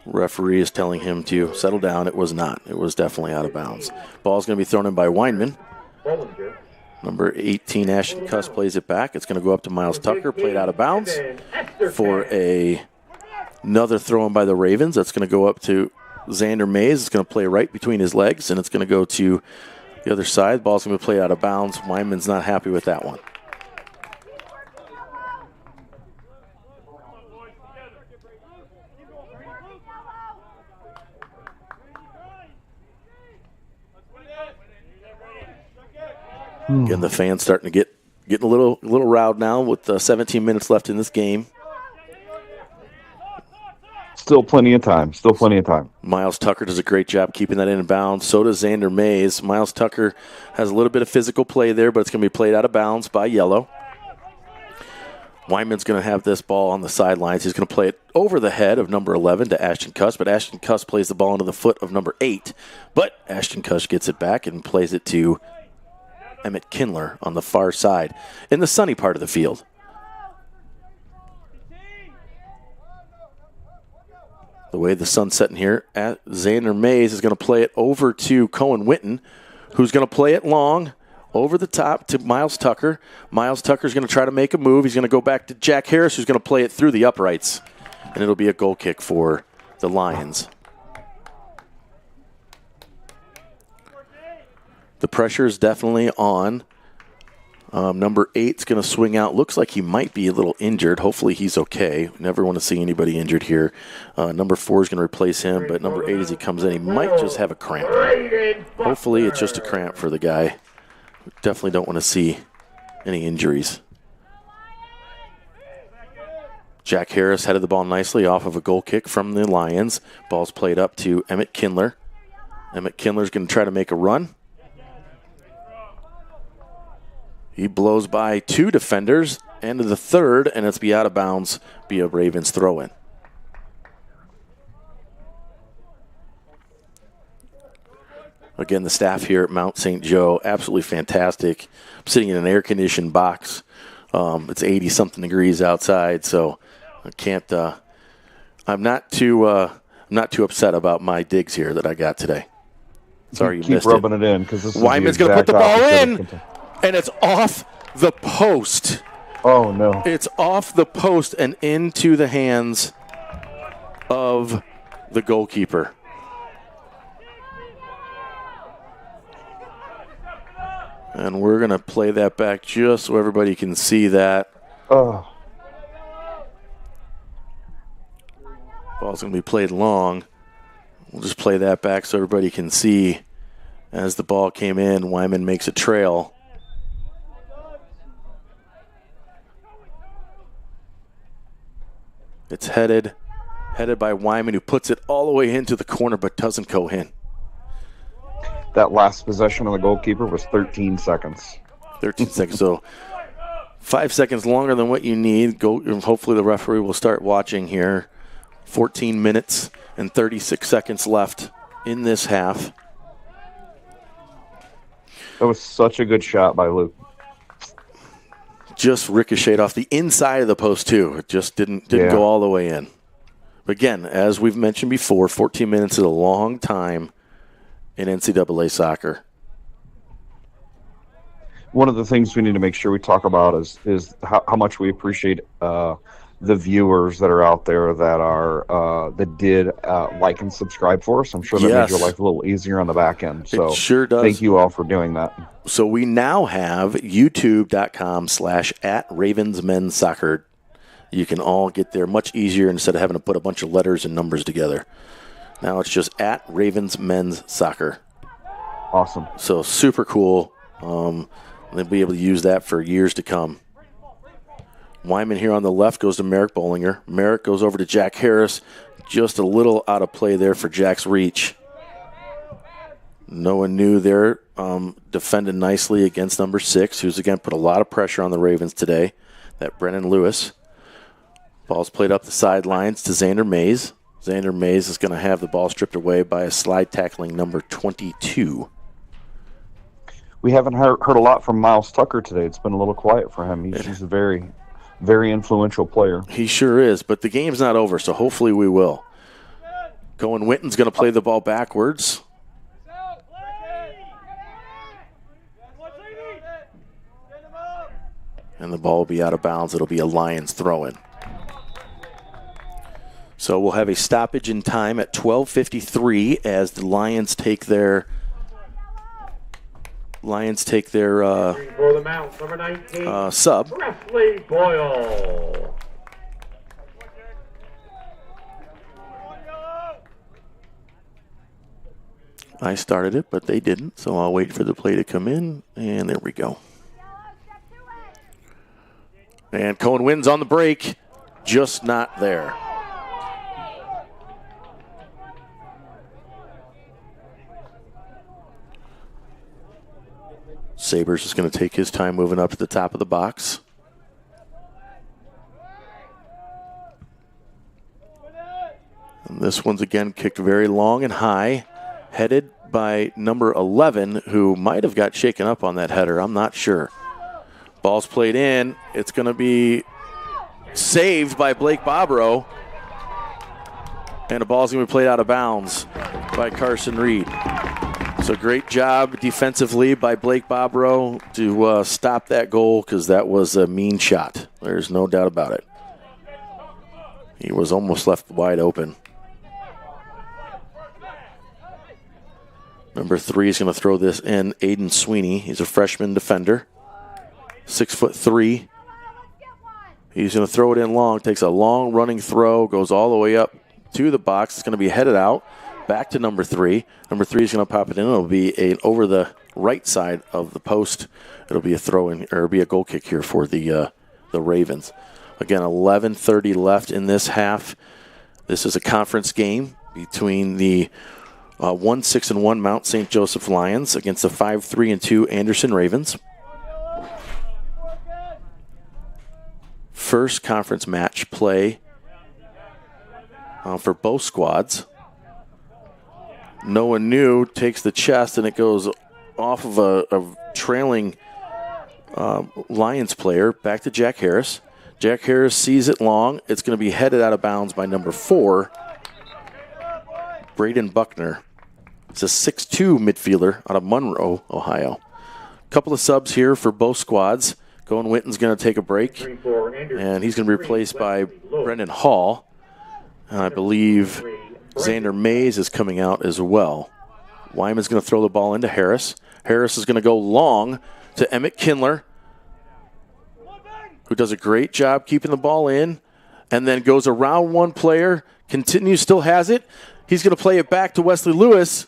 referee is telling him to settle down. It was not. It was definitely out of bounds. Ball's going to be thrown in by Weinman. Number 18, Ashton Kuss plays it back. It's going to go up to Miles Tucker, played out of bounds for another throw in by the Ravens. That's going to go up to Xander Mays. It's going to play right between his legs, and it's going to go to the other side. Ball's going to be played out of bounds. Weinman's not happy with that one. Again, the fans starting to getting a little riled now with 17 minutes left in this game. Still plenty of time. Miles Tucker does a great job keeping that in bounds. So does Xander Mays. Miles Tucker has a little bit of physical play there, but it's going to be played out of bounds by yellow. Weinman's going to have this ball on the sidelines. He's going to play it over the head of number 11 to Ashton Kuss, but Ashton Kuss plays the ball into the foot of number 8. But Ashton Kuss gets it back and plays it to Emmett Kindler on the far side in the sunny part of the field. The way the sun's setting here, Xander Mays is going to play it over to Cohen Winton, who's going to play it long over the top to Miles Tucker. Miles Tucker's going to try to make a move. He's going to go back to Jack Harris, who's going to play it through the uprights. and it'll be a goal kick for the Lions. The pressure is definitely on. Number 8's going to swing out. Looks like he might be a little injured. Hopefully he's okay. Never want to see anybody injured here. Number 4 is going to replace him, but number 8, as he comes in, he might just have a cramp. Hopefully it's just a cramp for the guy. Definitely don't want to see any injuries. Jack Harris headed the ball nicely off of a goal kick from the Lions. Ball's played up to Emmett Kindler. Emmett Kindler's going to try to make a run. He blows by 2 defenders, and to the 3rd, and it's be out of bounds, be a Ravens throw-in. Again, the staff here at Mount St. Joe, absolutely fantastic. I'm sitting in an air-conditioned box. It's 80-something degrees outside, so I can't. I'm not too upset about my digs here that I got today. Sorry you missed it. Keep rubbing it in because this is Wyman's going to put the ball in. And it's off the post. Oh, no. It's off the post and into the hands of the goalkeeper. And we're going to play that back just so everybody can see that. Oh. Ball's going to be played long. We'll just play that back so everybody can see. As the ball came in, Wyman makes a trail. It's headed by Wyman, who puts it all the way into the corner but doesn't go in. That last possession of the goalkeeper was 13 seconds. 13 seconds, so 5 seconds longer than what you need. Hopefully the referee will start watching here. 14 minutes and 36 seconds left in this half. That was such a good shot by Luke. Just ricocheted off the inside of the post, too. It just didn't go all the way in. But again, as we've mentioned before, 14 minutes is a long time in NCAA soccer. One of the things we need to make sure we talk about is how much we appreciate the viewers that are out there that did like and subscribe for us. I'm sure that made your life a little easier on the back end. So it sure does. Thank you all for doing that. So we now have youtube.com/@RavensMenSoccer. You can all get there much easier instead of having to put a bunch of letters and numbers together. Now it's just @RavensMenSoccer. Awesome. So super cool. They'll be able to use that for years to come. Wyman here on the left goes to Merrick Bollinger. Merrick goes over to Jack Harris. Just a little out of play there for Jack's reach. No one knew there. Defended nicely against number 6, who's again put a lot of pressure on the Ravens today. That Brennan Lewis. Ball's played up the sidelines to Xander Mays. Xander Mays is going to have the ball stripped away by a slide tackling number 22. We haven't heard a lot from Miles Tucker today. It's been a little quiet for him. He's a very, very influential player. He sure is, but the game's not over, so hopefully we will. Cohen Witten's going to play the ball backwards. And the ball will be out of bounds. It'll be a Lions throw-in. So we'll have a stoppage in time at 12:53 as the Lions take their for the Mount, number 19, sub. Presley Boyle. I started it, but they didn't, so I'll wait for the play to come in, and there we go. And Cohen wins on the break, just not there. Sabers is going to take his time moving up to the top of the box. And this one's again kicked very long and high, headed by number 11, who might have got shaken up on that header. I'm not sure. Ball's played in. It's going to be saved by Blake Bobrow. And the ball's going to be played out of bounds by Carson Reed. So great job defensively by Blake Bobrow to stop that goal, because that was a mean shot. There's no doubt about it. He was almost left wide open. Number 3 is going to throw this in. Aiden Sweeney. He's a freshman defender. 6'3". He's going to throw it in long. Takes a long running throw. Goes all the way up to the box. It's going to be headed out. Back to number 3. Number 3 is going to pop it in. It'll be over the right side of the post. It'll be a throw in, or be a goal kick here for the Ravens. Again, 11:30 left in this half. This is a conference game between the 1-6-1 Mount St. Joseph Lions against the 5-3-2 Anderson Ravens. First conference match play for both squads. Noah New takes the chest, and it goes off of a trailing Lions player back to Jack Harris. Jack Harris sees it long. It's going to be headed out of bounds by number 4, Braden Buckner. It's a 6'2 midfielder out of Monroe, Ohio. Couple of subs here for both squads. Cohen Winton's going to take a break, and he's going to be replaced by Brendan Hall. And I believe Xander Mays is coming out as well. Wyman's going to throw the ball into Harris. Harris is going to go long to Emmett Kindler, who does a great job keeping the ball in, and then goes around one player, continues, still has it. He's going to play it back to Wesley Lewis.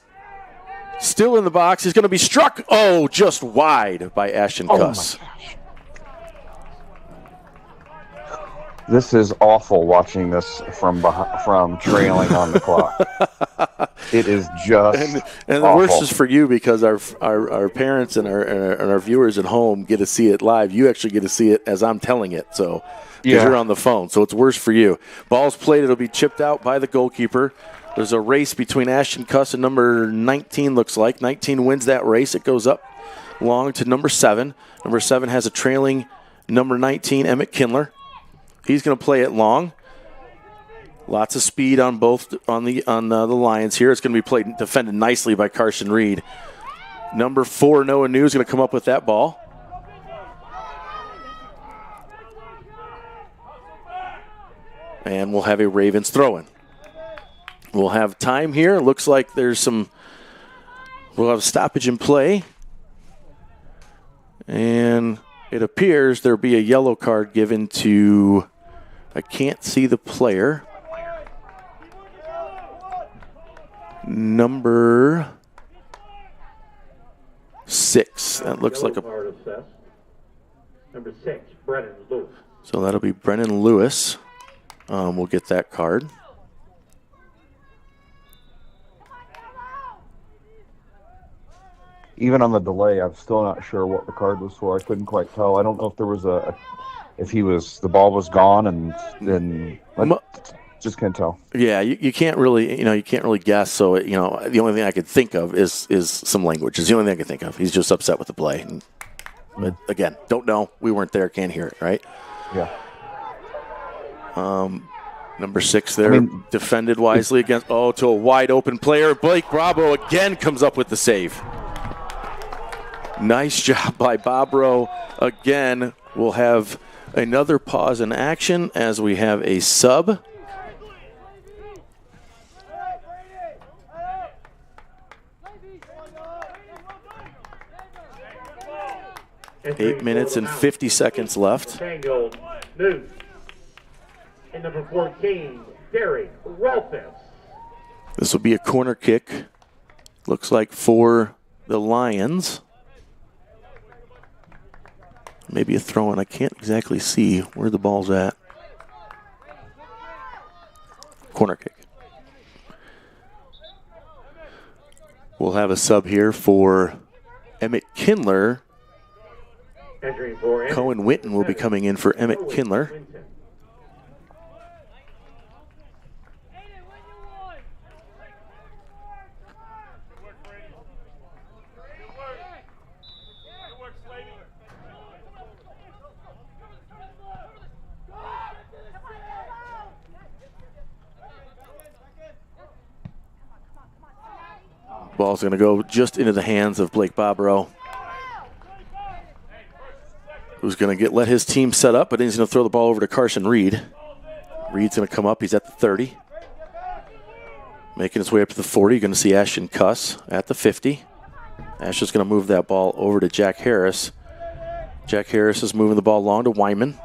Still in the box. He's going to be struck. Oh, just wide by Ashton Cuss. This is awful watching this from trailing on the clock. It is just and the awful. worst is for you, because our parents and our viewers at home get to see it live. You actually get to see it as I'm telling it, so because you're on the phone, so it's worse for you. Ball's played. It'll be chipped out by the goalkeeper. There's a race between Ashton Cuss and number 19, looks like. 19 wins that race. It goes up long to number 7. Number 7 has a trailing number 19, Emmett Kindler. He's going to play it long. Lots of speed on the Lions here. It's going to be played defended nicely by Carson Reed. Number 4, Noah New, is going to come up with that ball. And we'll have a Ravens throw-in. We'll have time here. Looks like we'll have stoppage in play. And it appears there'll be a yellow card given to, I can't see the player. Number 6. That looks like a. Number 6, Brennan Lewis. So that'll be Brennan Lewis. We'll get that card. Even on the delay, I'm still not sure what the card was for. I couldn't quite tell. I don't know if there was the ball was gone, and then just can't tell. Yeah, you can't really guess. So the only thing I could think of is some language. It's the only thing I could think of. He's just upset with the play. But again, don't know. We weren't there. Can't hear it. Right? Yeah. Number 6 there, defended wisely against to a wide open player. Blake Bravo again comes up with the save. Nice job by Bobro. Again, we'll have another pause in action as we have a sub. Eight minutes and 50 seconds left. Daniel Newt. And number 14, Derek Rolfus. This will be a corner kick. Looks like for the Lions. Maybe a throw-in. I can't exactly see where the ball's at. Corner kick. We'll have a sub here for Emmett Kindler. Cohen Winton will be coming in for Emmett Kindler. Ball's going to go just into the hands of Blake Bobro, who's going to let his team set up, but he's going to throw the ball over to Carson Reed. Reed's going to come up. He's at the 30. Making his way up to the 40. You're going to see Ashton Cuss at the 50. Ash is going to move that ball over to Jack Harris. Jack Harris is moving the ball long to Wyman.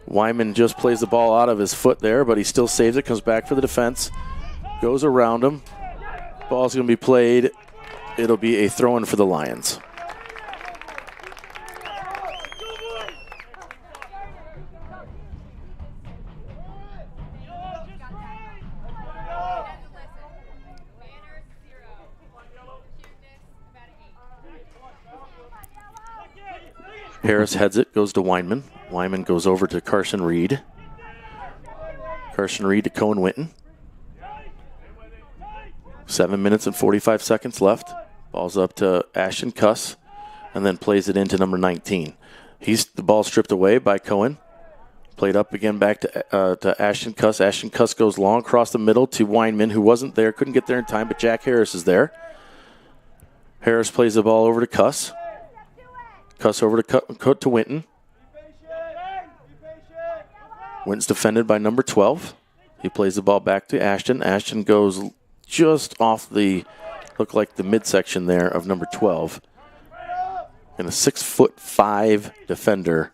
Wyman just plays the ball out of his foot there, but he still saves it, comes back for the defense, goes around him. Ball's going to be played. It'll be a throw-in for the Lions. Harris heads it, goes to Weinman. Wyman goes over to Carson Reed. Carson Reed to Cohen Winton. 7 minutes and 45 seconds left. Ball's up to Ashton Cuss, and then plays it into number 19. The ball stripped away by Cohen. Played up again back to Ashton Cuss. Ashton Cuss goes long across the middle to Weinman, who wasn't there, couldn't get there in time, but Jack Harris is there. Harris plays the ball over to Cuss. Cuss over to Winton. Winton's defended by number 12. He plays the ball back to Ashton. Ashton goes just off the midsection there of number 12. And a 6'5" defender.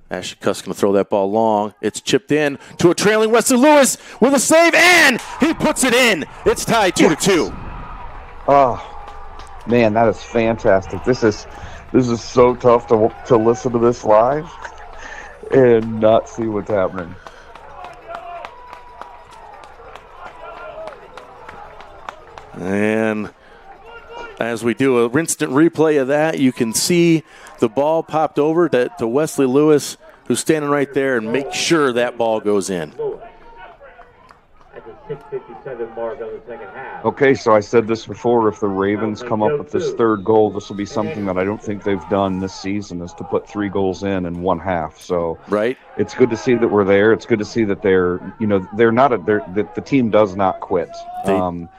Ashton Cuss going to throw that ball long. It's chipped in to a trailing Wesley Lewis with a save, and he puts it in. It's tied 2-2. Oh, man, that is fantastic. This is so tough to listen to this live and not see what's happening. And as we do an instant replay of that, you can see the ball popped over to Wesley Lewis, who's standing right there, and make sure that ball goes in. At the 6:57 mark of the second half. Okay, so I said this before. If the Ravens come up with this third goal, this will be something that I don't think they've done this season, is to put 3 goals in one half. So right, it's good to see that we're there. It's good to see that the team does not quit.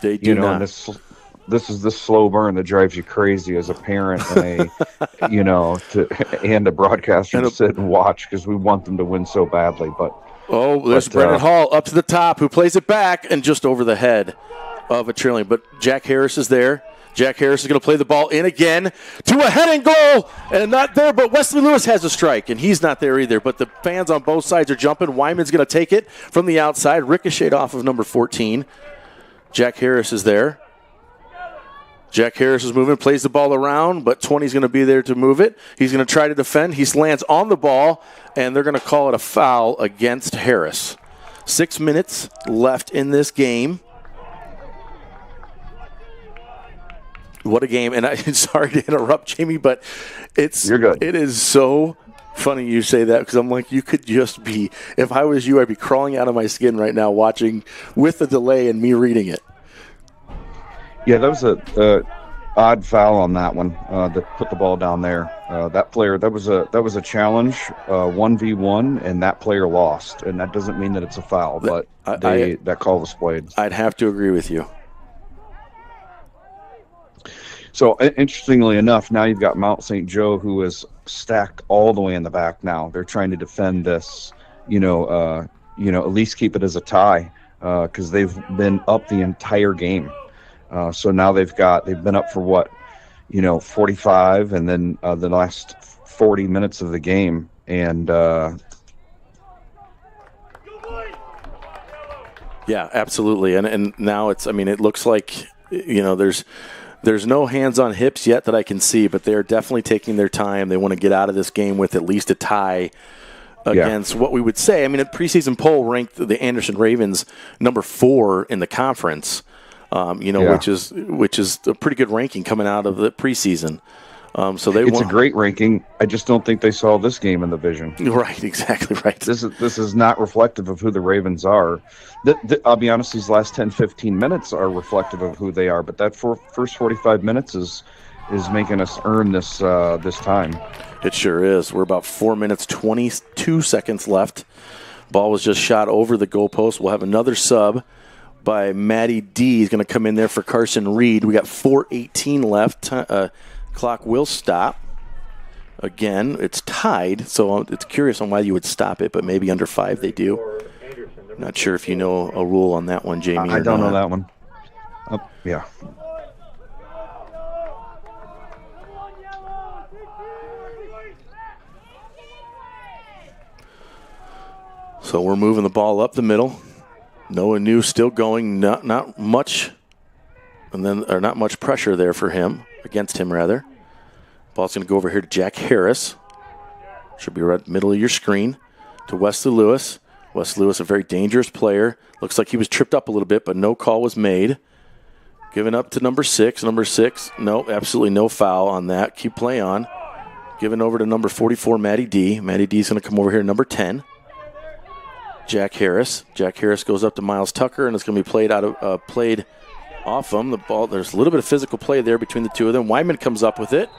They do not. And this is this slow burn that drives you crazy as a parent and and a broadcaster to sit and watch, because we want them to win so badly. There's Brendan Hall up to the top, who plays it back and just over the head of a trailing. But Jack Harris is there. Jack Harris is going to play the ball in again to a heading goal, and not there, but Wesley Lewis has a strike, and he's not there either. But the fans on both sides are jumping. Wyman's going to take it from the outside, ricocheted off of number 14. Jack Harris is there. Jack Harris is moving, plays the ball around, but 20's going to be there to move it. He's going to try to defend. He lands on the ball, and they're going to call it a foul against Harris. 6 minutes left in this game. What a game. And I'm sorry to interrupt, Jamie, but You're good. It is so funny you say that, because I'm like, you could just be, if I was you, I'd be crawling out of my skin right now watching with the delay and me reading it. Yeah, that was a odd foul on that one that put the ball down there. That player, that was a challenge, 1v1, and that player lost. And that doesn't mean that it's a foul, but that call was played. I'd have to agree with you. So interestingly enough, now you've got Mount St. Joe, who is stacked all the way in the back. Now they're trying to defend this, at least keep it as a tie, because they've been up the entire game. So now they've been up for 45, and then the last 40 minutes of the game, and yeah, absolutely. And now it looks like there's no hands on hips yet that I can see, but they're definitely taking their time. They want to get out of this game with at least a tie against what we would say. A preseason poll ranked the Anderson Ravens number 4 in the conference. Which is a pretty good ranking coming out of the preseason. It's a great ranking. I just don't think they saw this game in the vision. Right, exactly right. This is not reflective of who the Ravens are. I'll be honest, these last 10, 15 minutes are reflective of who they are, but that first 45 minutes is making us earn this time. It sure is. We're about 4 minutes, 22 seconds left. Ball was just shot over the goalpost. We'll have another sub by Matty D. He's going to come in there for Carson Reed. We got 4:18 left. Clock will stop. Again, it's tied, so it's curious on why you would stop it, but maybe under 5 they do. Not sure if you know a rule on that one, Jamie. I don't know that one. Oh, yeah. So we're moving the ball up the middle. Noah New still going, not much, not much pressure there for him, against him rather. Ball's going to go over here to Jack Harris. Should be right middle of your screen. To Wesley Lewis. Wesley Lewis, a very dangerous player. Looks like he was tripped up a little bit, but no call was made. Giving up to number 6. Number 6, no, absolutely no foul on that. Keep play on. Giving over to number 44, Matty D. Matty D is going to come over here to number 10. Jack Harris. Jack Harris goes up to Miles Tucker, and it's going to be played off him. The ball. There's a little bit of physical play there between the two of them. Wyman comes up with it.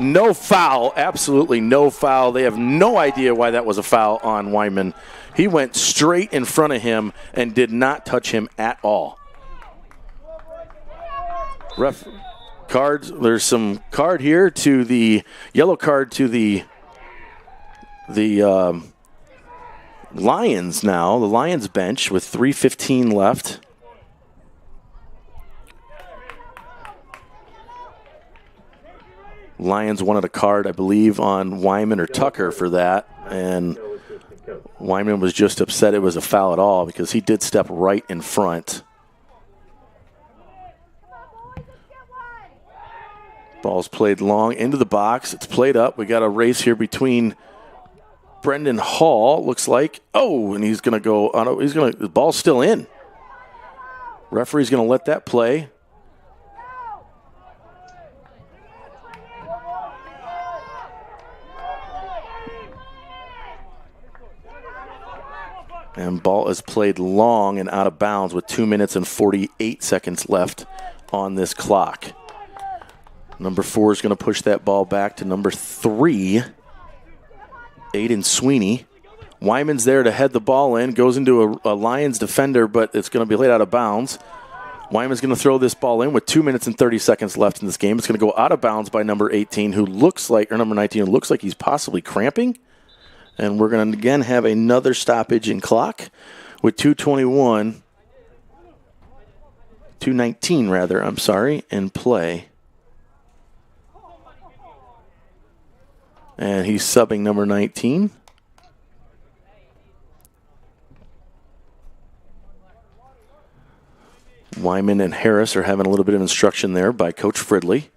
No foul. Absolutely no foul. They have no idea why that was a foul on Wyman. He went straight in front of him and did not touch him at all. Ref cards. There's some card here to the yellow card to the Lions now. The Lions bench with 3:15 left. Lions wanted a card, I believe, on Wyman or Tucker for that, and Wyman was just upset it was a foul at all because he did step right in front. Ball's played long into the box. It's played up. We got a race here between Brendan Hall, looks like. Oh, and he's going to go on. The ball's still in. Referee's going to let that play. And ball is played long and out of bounds with 2 minutes and 48 seconds left on this clock. Number 4 is going to push that ball back to number 3, Aiden Sweeney. Wyman's there to head the ball in, goes into a Lions defender, but it's going to be laid out of bounds. Wyman's going to throw this ball in with 2 minutes and 30 seconds left in this game. It's going to go out of bounds by number 18, number 19, who looks like he's possibly cramping. And we're going to again have another stoppage in clock with 2:19 rather, in play. And he's subbing number 19. Wyman and Harris are having a little bit of instruction there by Coach Fridley.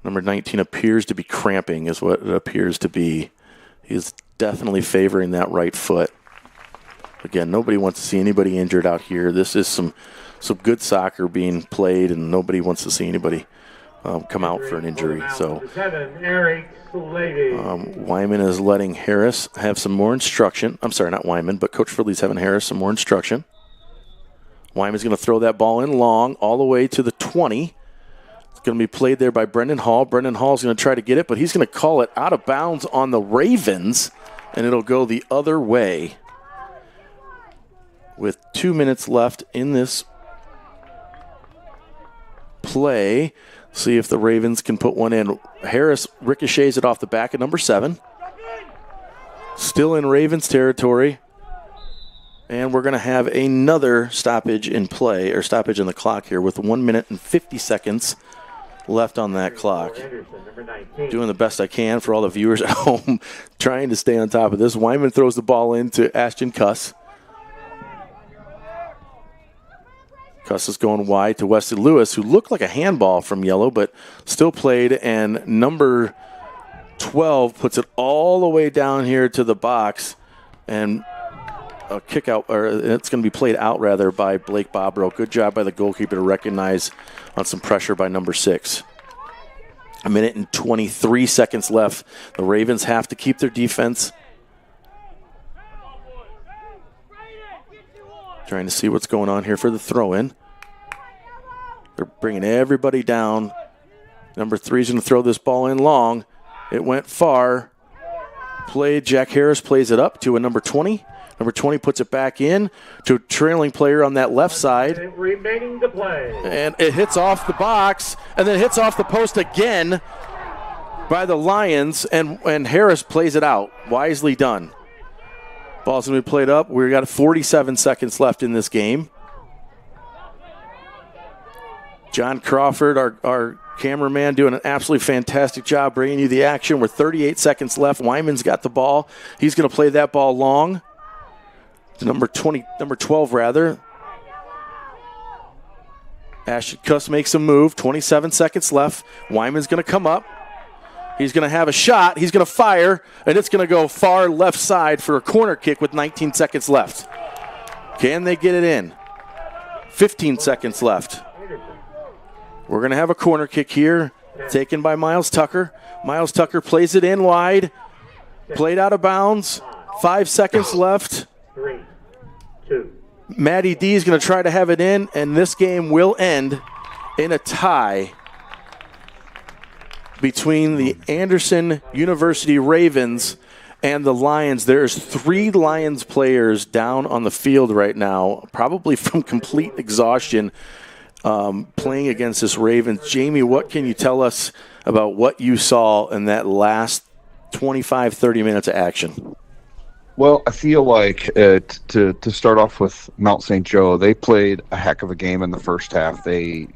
Number 19 appears to be cramping is what it appears to be. He's definitely favoring that right foot. Again, nobody wants to see anybody injured out here. This is some good soccer being played, and nobody wants to see anybody come out for an injury. So Wyman is letting Harris have some more instruction. I'm sorry, not Wyman, but Coach Fridley's having Harris some more instruction. Wyman's going to throw that ball in long all the way to the 20. It's going to be played there by Brendan Hall. Brendan Hall's going to try to get it, but he's going to call it out of bounds on the Ravens, and it'll go the other way. With 2 minutes left in this play, see if the Ravens can put one in. Harris ricochets it off the back of number 7. Still in Ravens territory. And we're going to have another stoppage in play, or stoppage in the clock here with 1 minute and 50 seconds left on that clock. Doing the best I can for all the viewers at home, trying to stay on top of this. Wyman throws the ball into Ashton Cuss. Cuss is going wide to Wesley Lewis, who looked like a handball from yellow, but still played. And number 12 puts it all the way down here to the box. And a kick out, or it's going to be played out rather by Blake Bobrow. Good job by the goalkeeper to recognize on some pressure by number 6. 1 minute and 23 seconds left. The Ravens have to keep their defense. Trying to see what's going on here for the throw-in. They're bringing everybody down. Number 3 is going to throw this ball in long. It went far. Played. Jack Harris plays it up to a number 20. Number 20 puts it back in to a trailing player on that left side. Remaining to play. And it hits off the box, and then hits off the post again. by the Lions, and Harris plays it out. Wisely done. Ball's going to be played up. We've got 47 seconds left in this game. John Crawford, our cameraman, doing an absolutely fantastic job bringing you the action. We're 38 seconds left. Wyman's got the ball. He's going to play that ball long. To number 12, rather. Ashton Kuss makes a move. 27 seconds left. Wyman's going to come up. He's going to have a shot. He's going to fire, and it's going to go far left side for a corner kick with 19 seconds left. Can they get it in? 15 seconds left. We're going to have a corner kick here, taken by Miles Tucker. Miles Tucker plays it in wide. Played out of bounds. 5 seconds left. 3, 2. Matty D is going to try to have it in, and this game will end in a tie between the Anderson University Ravens and the Lions. There's 3 Lions players down on the field right now, probably from complete exhaustion, playing against this Ravens. Jamie, what can you tell us about what you saw in that last 25, 30 minutes of action? Well, I feel like to start off with Mount St. Joe, they played a heck of a game in the first half. They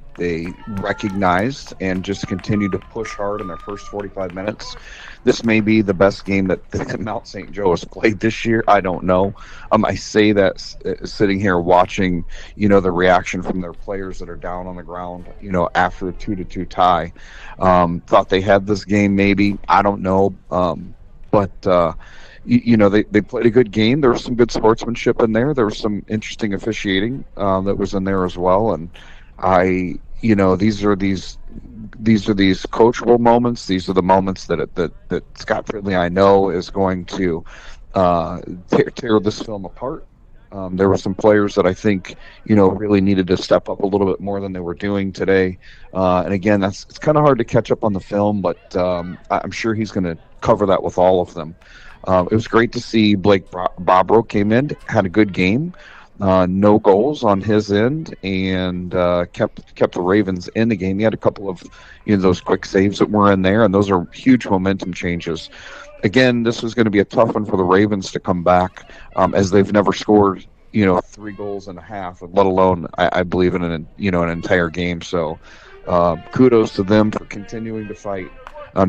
recognized and just continued to push hard in their first 45 minutes. This may be the best game that Mount St. Joe has played this year. I don't know. I say that sitting here watching, the reaction from their players that are down on the ground, after a 2-2 tie. Thought they had this game maybe. I don't know. But they played a good game. There was some good sportsmanship in there. There was some interesting officiating that was in there as well. And these are these coachable moments. These are the moments that Scott Fridley, I know, is going to tear this film apart. There were some players that I think, really needed to step up a little bit more than they were doing today. And again, it's kind of hard to catch up on the film, but I'm sure he's going to cover that with all of them. It was great to see Blake Bobrow came in, had a good game. No goals on his end, and kept the Ravens in the game. He had a couple of those quick saves that were in there, and those are huge momentum changes. Again, this was going to be a tough one for the Ravens to come back, as they've never scored 3 goals and a half, let alone I believe in an entire game. So kudos to them for continuing to fight.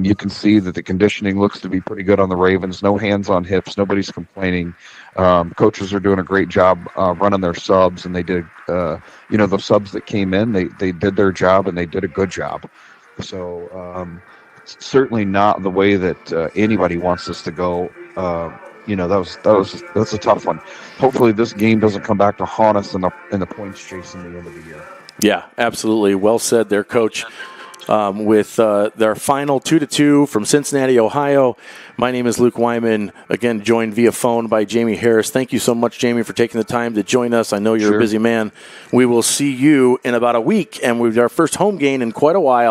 You can see that the conditioning looks to be pretty good on the Ravens. No hands on hips. Nobody's complaining. Coaches are doing a great job running their subs, and they did, the subs that came in, they did their job, and they did a good job. So certainly not the way that anybody wants this to go. That's a tough one. Hopefully this game doesn't come back to haunt us in the points chase in the end of the year. Yeah, absolutely. Well said there, Coach. With their final 2-2 from Cincinnati, Ohio. My name is Luke Wyman, again joined via phone by Jamie Harris. Thank you so much, Jamie, for taking the time to join us. I know you're a busy man. We will see you in about a week, and we've our first home game in quite a while.